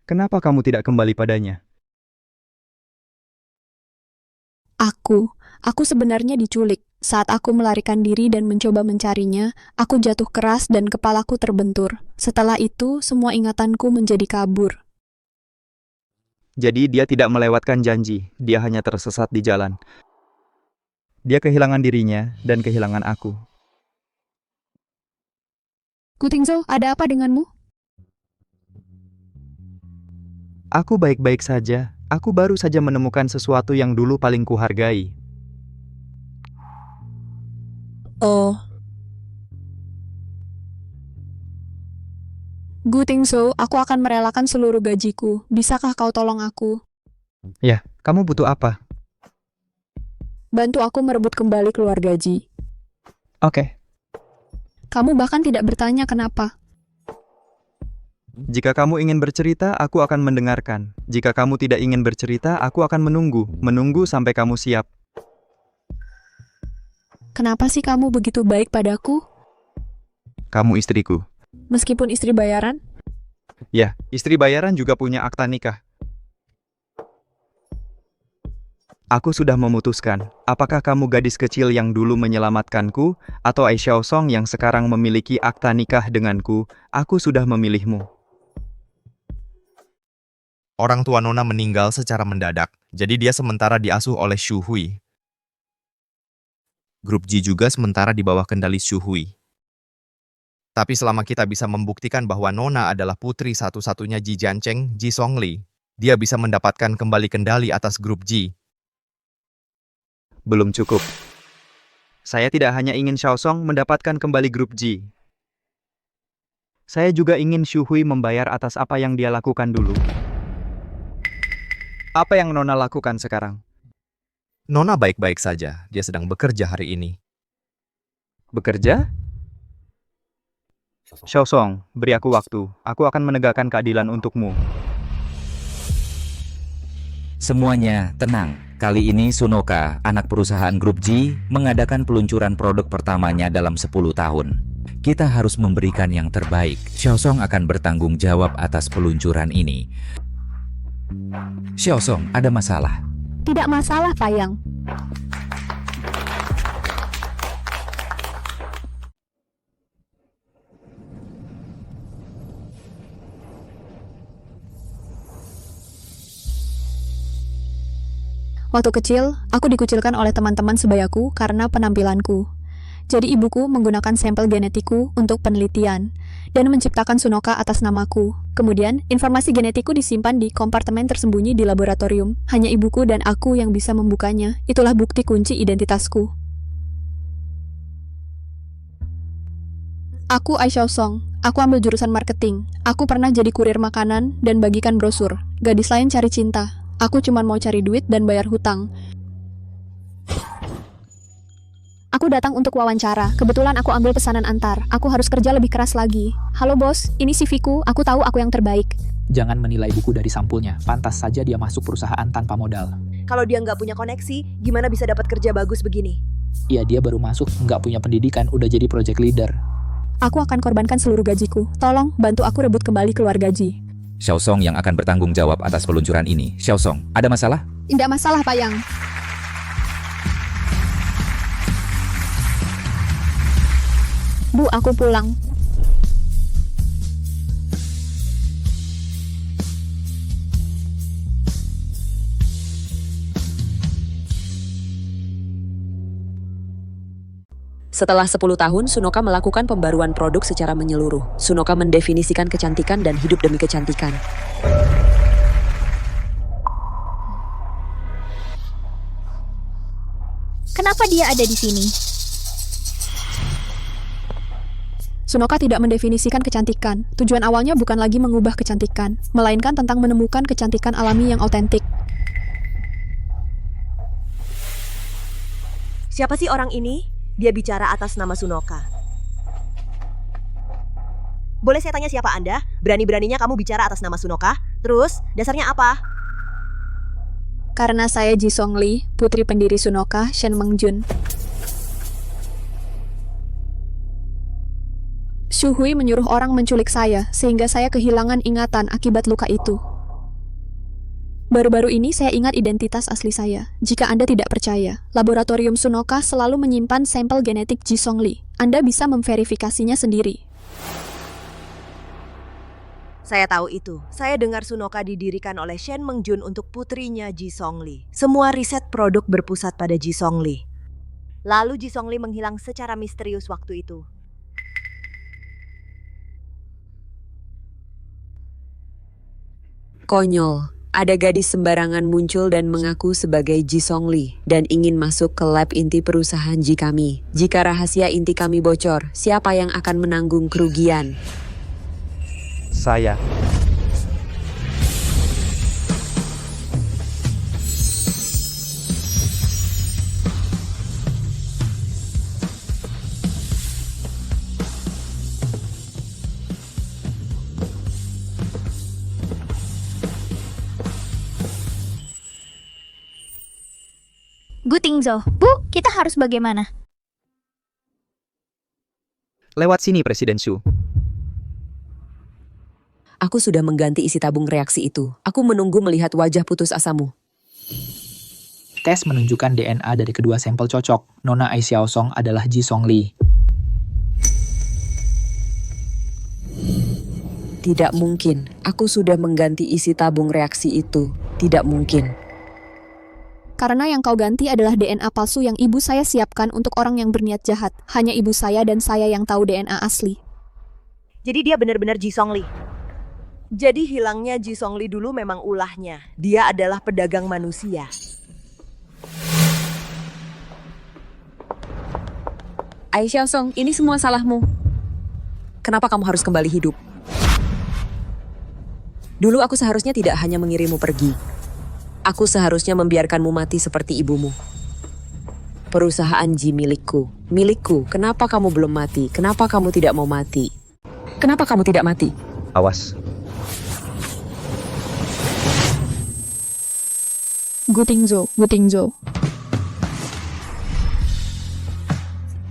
Speaker 2: Kenapa kamu tidak kembali padanya?
Speaker 3: Aku sebenarnya diculik. Saat aku melarikan diri dan mencoba mencarinya, aku jatuh keras dan kepalaku terbentur. Setelah itu, semua ingatanku menjadi kabur.
Speaker 2: Jadi dia tidak melewatkan janji, dia hanya tersesat di jalan. Dia kehilangan dirinya dan kehilangan aku.
Speaker 3: Gu Tingzhou, ada apa denganmu?
Speaker 2: Aku baik-baik saja. Aku baru saja menemukan sesuatu yang dulu paling kuhargai.
Speaker 3: Oh. Gu Tingzhou, aku akan merelakan seluruh gajiku. Bisakah kau tolong aku?
Speaker 2: Ya, kamu butuh apa?
Speaker 3: Bantu aku merebut kembali keluarga Ji.
Speaker 2: Oke.
Speaker 3: Kamu bahkan tidak bertanya kenapa.
Speaker 2: Jika kamu ingin bercerita, aku akan mendengarkan. Jika kamu tidak ingin bercerita, aku akan menunggu sampai kamu siap.
Speaker 3: Kenapa sih kamu begitu baik padaku?
Speaker 2: Kamu istriku.
Speaker 3: Meskipun istri bayaran?
Speaker 2: Ya, istri bayaran juga punya akta nikah. Aku sudah memutuskan, apakah kamu gadis kecil yang dulu menyelamatkanku, atau Ai Xiaosong yang sekarang memiliki akta nikah denganku. Aku sudah memilihmu.
Speaker 1: Orang tua Nona meninggal secara mendadak, jadi dia sementara diasuh oleh Xu Hui. Grup Ji juga sementara di bawah kendali Xu Hui. Tapi selama kita bisa membuktikan bahwa Nona adalah putri satu-satunya Ji Jiancheng, Ji Songli, dia bisa mendapatkan kembali kendali atas grup Ji.
Speaker 2: Belum cukup. Saya tidak hanya ingin Xiaosong mendapatkan kembali grup Ji. Saya juga ingin Xu Hui membayar atas apa yang dia lakukan dulu. Apa yang Nona lakukan sekarang?
Speaker 1: Nona baik-baik saja, dia sedang bekerja hari ini.
Speaker 2: Bekerja? Xiaosong, beri aku waktu. Aku akan menegakkan keadilan untukmu.
Speaker 13: Semuanya tenang. Kali ini Sunoka, anak perusahaan grup Ji, mengadakan peluncuran produk pertamanya dalam 10 tahun. Kita harus memberikan yang terbaik. Xiaosong akan bertanggung jawab atas peluncuran ini. Xiaosong, ada masalah?
Speaker 3: Tidak masalah, Payang. Waktu kecil, aku dikucilkan oleh teman-teman sebayaku karena penampilanku. Jadi ibuku menggunakan sampel genetikku untuk penelitian dan menciptakan Sunoka atas namaku. Kemudian, informasi genetikku disimpan di kompartemen tersembunyi di laboratorium. Hanya ibuku dan aku yang bisa membukanya. Itulah bukti kunci identitasku. Aku Ai Xiaosong. Aku ambil jurusan marketing. Aku pernah jadi kurir makanan dan bagikan brosur. Gadis lain cari cinta. Aku cuma mau cari duit dan bayar hutang. Aku datang untuk wawancara. Kebetulan aku ambil pesanan antar. Aku harus kerja lebih keras lagi. Halo bos, ini CV-ku. Aku tahu aku yang terbaik.
Speaker 4: Jangan menilai buku dari sampulnya. Pantas saja dia masuk perusahaan tanpa modal.
Speaker 8: Kalau dia nggak punya koneksi, gimana bisa dapat kerja bagus begini?
Speaker 4: Iya, dia baru masuk, nggak punya pendidikan, udah jadi project leader.
Speaker 3: Aku akan korbankan seluruh gajiku. Tolong bantu aku rebut kembali keluarga Ji.
Speaker 13: Xiaosong yang akan bertanggung jawab atas peluncuran ini. Xiaosong, ada masalah?
Speaker 3: Tidak masalah, Payang. Bu, aku pulang.
Speaker 11: Setelah 10 tahun, Sunoka melakukan pembaruan produk secara menyeluruh. Sunoka mendefinisikan kecantikan dan hidup demi kecantikan.
Speaker 5: Kenapa dia ada di sini?
Speaker 3: Sunoka tidak mendefinisikan kecantikan. Tujuan awalnya bukan lagi mengubah kecantikan, melainkan tentang menemukan kecantikan alami yang autentik.
Speaker 8: Siapa sih orang ini? Dia bicara atas nama Sunoka. Boleh saya tanya siapa Anda? Berani-beraninya kamu bicara atas nama Sunoka? Terus, dasarnya apa?
Speaker 3: Karena saya Ji Song Lee, putri pendiri Sunoka, Shen Mengjun. Xu Hui menyuruh orang menculik saya, sehingga saya kehilangan ingatan akibat luka itu. Baru-baru ini saya ingat identitas asli saya. Jika Anda tidak percaya, laboratorium Sunoka selalu menyimpan sampel genetik Ji Song Lee. Anda bisa memverifikasinya sendiri.
Speaker 8: Saya tahu itu. Saya dengar Sunoka didirikan oleh Shen Mengjun untuk putrinya Ji Song Lee. Semua riset produk berpusat pada Ji Song Lee. Lalu Ji Song Lee menghilang secara misterius waktu itu.
Speaker 11: Konyol. Ada gadis sembarangan muncul dan mengaku sebagai Ji Song Lee dan ingin masuk ke lab inti perusahaan Ji kami. Jika rahasia inti kami bocor, siapa yang akan menanggung kerugian?
Speaker 2: Saya.
Speaker 5: Gu Tingzhou, Bu, kita harus bagaimana?
Speaker 2: Lewat sini, Presiden Xu.
Speaker 11: Aku sudah mengganti isi tabung reaksi itu. Aku menunggu melihat wajah putus asamu.
Speaker 4: Tes menunjukkan DNA dari kedua sampel cocok. Nona Ai Xiaosong adalah Ji Song Lee.
Speaker 11: Tidak mungkin. Aku sudah mengganti isi tabung reaksi itu. Tidak mungkin.
Speaker 3: Karena yang kau ganti adalah DNA palsu yang ibu saya siapkan untuk orang yang berniat jahat. Hanya ibu saya dan saya yang tahu DNA asli.
Speaker 8: Jadi dia benar-benar Ji Song Lee. Jadi hilangnya Ji Song Lee dulu memang ulahnya. Dia adalah pedagang manusia.
Speaker 11: Ai Xiaosong, ini semua salahmu. Kenapa kamu harus kembali hidup? Dulu aku seharusnya tidak hanya mengirimmu pergi. Aku seharusnya membiarkanmu mati seperti ibumu. Perusahaan Ji milikku. Milikku, kenapa kamu belum mati? Kenapa kamu tidak mau mati? Kenapa kamu tidak mati?
Speaker 2: Awas.
Speaker 3: Gu Tingzhou.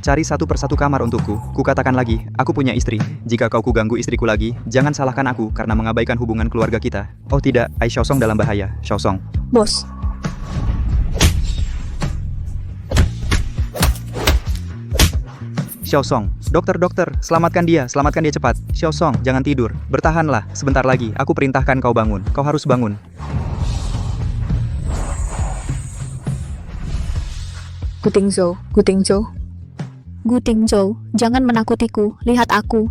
Speaker 2: Cari satu persatu kamar untukku. Kukatakan lagi, aku punya istri. Jika kau kuganggu istriku lagi, jangan salahkan aku karena mengabaikan hubungan keluarga kita. Oh tidak, Ai Xiaosong dalam bahaya. Xiaosong.
Speaker 3: Bos.
Speaker 2: Xiaosong, dokter, selamatkan dia cepat. Xiaosong, jangan tidur. Bertahanlah, sebentar lagi, aku perintahkan kau bangun. Kau harus bangun.
Speaker 3: Gu Tingzhou, jangan menakutiku. Lihat aku.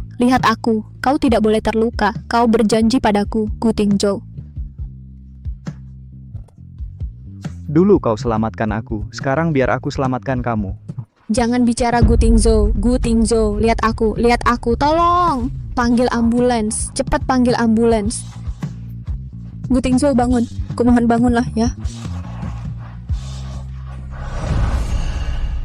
Speaker 3: Kau tidak boleh terluka. Kau berjanji padaku, Gu Tingzhou.
Speaker 2: Dulu kau selamatkan aku, sekarang biar aku selamatkan kamu.
Speaker 3: Jangan bicara Gu Tingzhou, lihat aku, tolong. Panggil ambulans, cepat panggil ambulans. Gu Tingzhou bangun, kumohon bangunlah ya.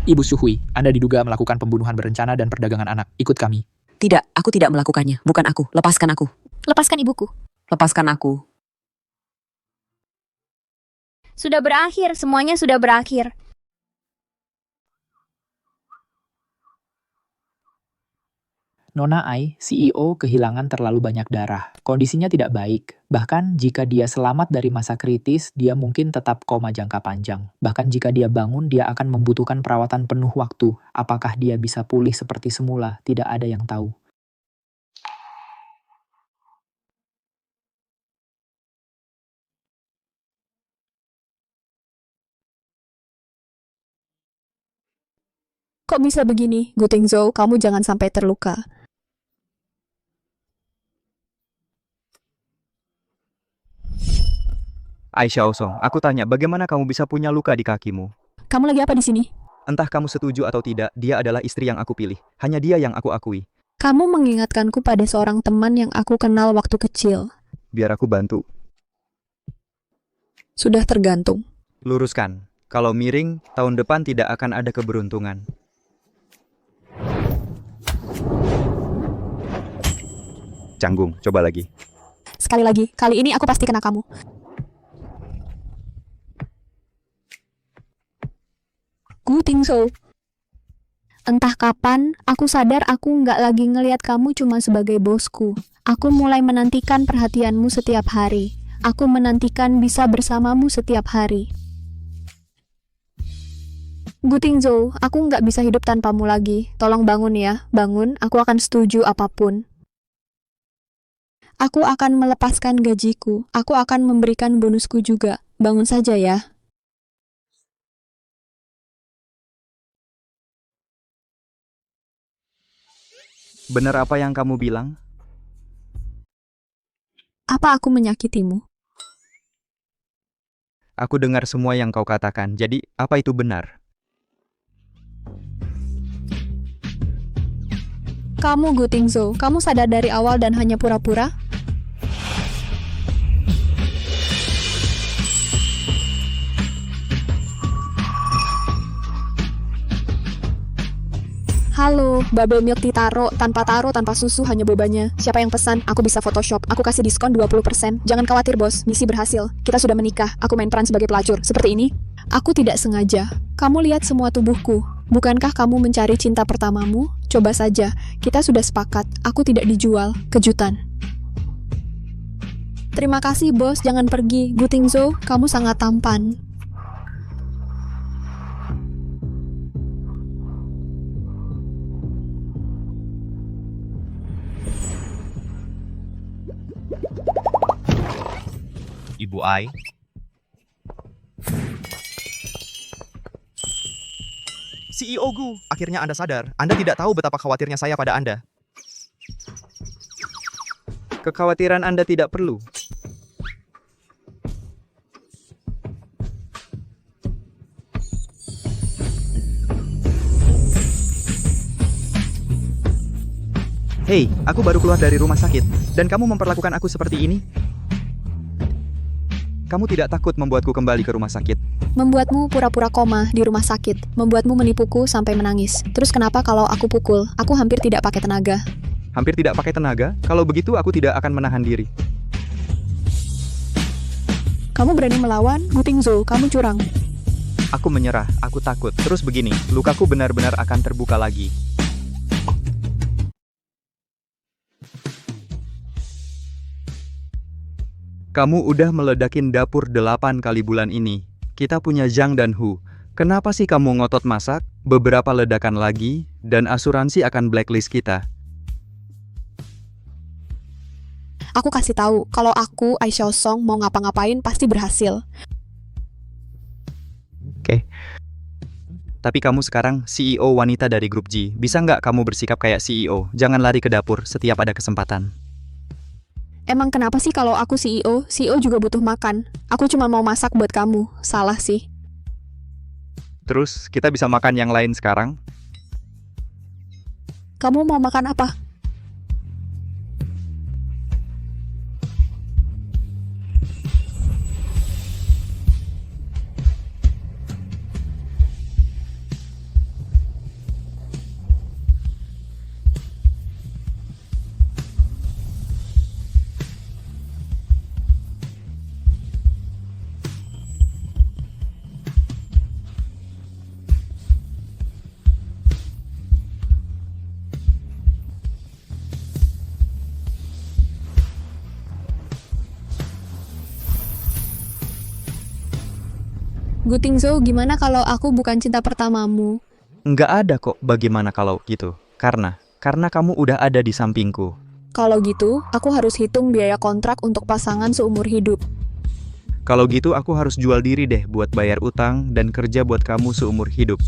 Speaker 4: Ibu Xu Hui, Anda diduga melakukan pembunuhan berencana dan perdagangan anak. Ikut kami.
Speaker 11: Tidak, aku tidak melakukannya. Bukan aku. Lepaskan aku.
Speaker 5: Lepaskan ibuku.
Speaker 11: Lepaskan aku.
Speaker 5: Sudah berakhir, semuanya sudah berakhir.
Speaker 4: Nona Ai, CEO, kehilangan terlalu banyak darah. Kondisinya tidak baik. Bahkan jika dia selamat dari masa kritis, dia mungkin tetap koma jangka panjang. Bahkan jika dia bangun, dia akan membutuhkan perawatan penuh waktu. Apakah dia bisa pulih seperti semula? Tidak ada yang tahu.
Speaker 3: Kok Kok bisa begini? Gu Tingzhou, kamu jangan sampai terluka.
Speaker 2: Ai Xiaosong, aku tanya bagaimana kamu bisa punya luka di kakimu?
Speaker 3: Kamu lagi apa di sini?
Speaker 2: Entah kamu setuju atau tidak, dia adalah istri yang aku pilih. Hanya dia yang aku akui.
Speaker 3: Kamu mengingatkanku pada seorang teman yang aku kenal waktu kecil.
Speaker 2: Biar aku bantu.
Speaker 3: Sudah tergantung.
Speaker 2: Luruskan. Kalau miring, tahun depan tidak akan ada keberuntungan. Canggung, coba lagi.
Speaker 3: Sekali lagi, kali ini aku pasti kena kamu. Gu Tingzhou. Entah kapan, aku sadar aku nggak lagi ngelihat kamu cuma sebagai bosku. Aku mulai menantikan perhatianmu setiap hari. Aku menantikan bisa bersamamu setiap hari. Gu Tingzhou, aku nggak bisa hidup tanpamu lagi. Tolong bangun ya, bangun. Aku akan setuju apapun. Aku akan melepaskan gajiku. Aku akan memberikan bonusku juga. Bangun saja ya.
Speaker 2: Benar apa yang kamu bilang?
Speaker 3: Apa aku menyakitimu?
Speaker 2: Aku dengar semua yang kau katakan, jadi apa itu benar?
Speaker 3: Kamu Gu Tingzhou, kamu sadar dari awal dan hanya pura-pura? Halo, bubble milk ditaro, tanpa susu, hanya bobanya. Siapa yang pesan? Aku bisa Photoshop. Aku kasih diskon 20%. Jangan khawatir, bos. Misi berhasil. Kita sudah menikah. Aku main peran sebagai pelacur. Seperti ini. Aku tidak sengaja. Kamu lihat semua tubuhku. Bukankah kamu mencari cinta pertamamu? Coba saja. Kita sudah sepakat. Aku tidak dijual. Kejutan. Terima kasih, bos. Jangan pergi. Gu Tingzhou, kamu sangat tampan.
Speaker 1: Ibu Ai. CEO Gu, akhirnya Anda sadar. Anda tidak tahu betapa khawatirnya saya pada Anda.
Speaker 2: Kekhawatiran Anda tidak perlu. Hei, aku baru keluar dari rumah sakit, dan kamu memperlakukan aku seperti ini? Kamu tidak takut membuatku kembali ke rumah sakit?
Speaker 3: Membuatmu pura-pura koma di rumah sakit. Membuatmu menipuku sampai menangis. Terus kenapa kalau aku pukul? Aku hampir tidak pakai tenaga.
Speaker 2: Hampir tidak pakai tenaga? Kalau begitu aku tidak akan menahan diri.
Speaker 3: Kamu berani melawan? Gu Tingzhou, kamu curang.
Speaker 2: Aku menyerah, aku takut. Terus begini, lukaku benar-benar akan terbuka lagi. Kamu udah meledakin dapur 8 kali bulan ini. Kita punya Zhang dan Hu. Kenapa sih kamu ngotot masak? Beberapa ledakan lagi, dan asuransi akan blacklist kita.
Speaker 3: Aku kasih tahu, kalau aku, Ai Xiaosong, mau ngapa-ngapain pasti berhasil.
Speaker 2: Oke. Tapi kamu sekarang CEO wanita dari grup G. Bisa nggak kamu bersikap kayak CEO? Jangan lari ke dapur setiap ada kesempatan.
Speaker 3: Emang kenapa sih kalau aku CEO? CEO juga butuh makan. Aku cuma mau masak buat kamu. Salah sih.
Speaker 2: Terus, kita bisa makan yang lain sekarang?
Speaker 3: Kamu mau makan apa? Gu Tingzhou, gimana kalau aku bukan cinta pertamamu?
Speaker 2: Nggak ada kok bagaimana kalau gitu. Karena kamu udah ada di sampingku.
Speaker 3: Kalau gitu, aku harus hitung biaya kontrak untuk pasangan seumur hidup.
Speaker 2: Kalau gitu aku harus jual diri deh buat bayar utang dan kerja buat kamu seumur hidup.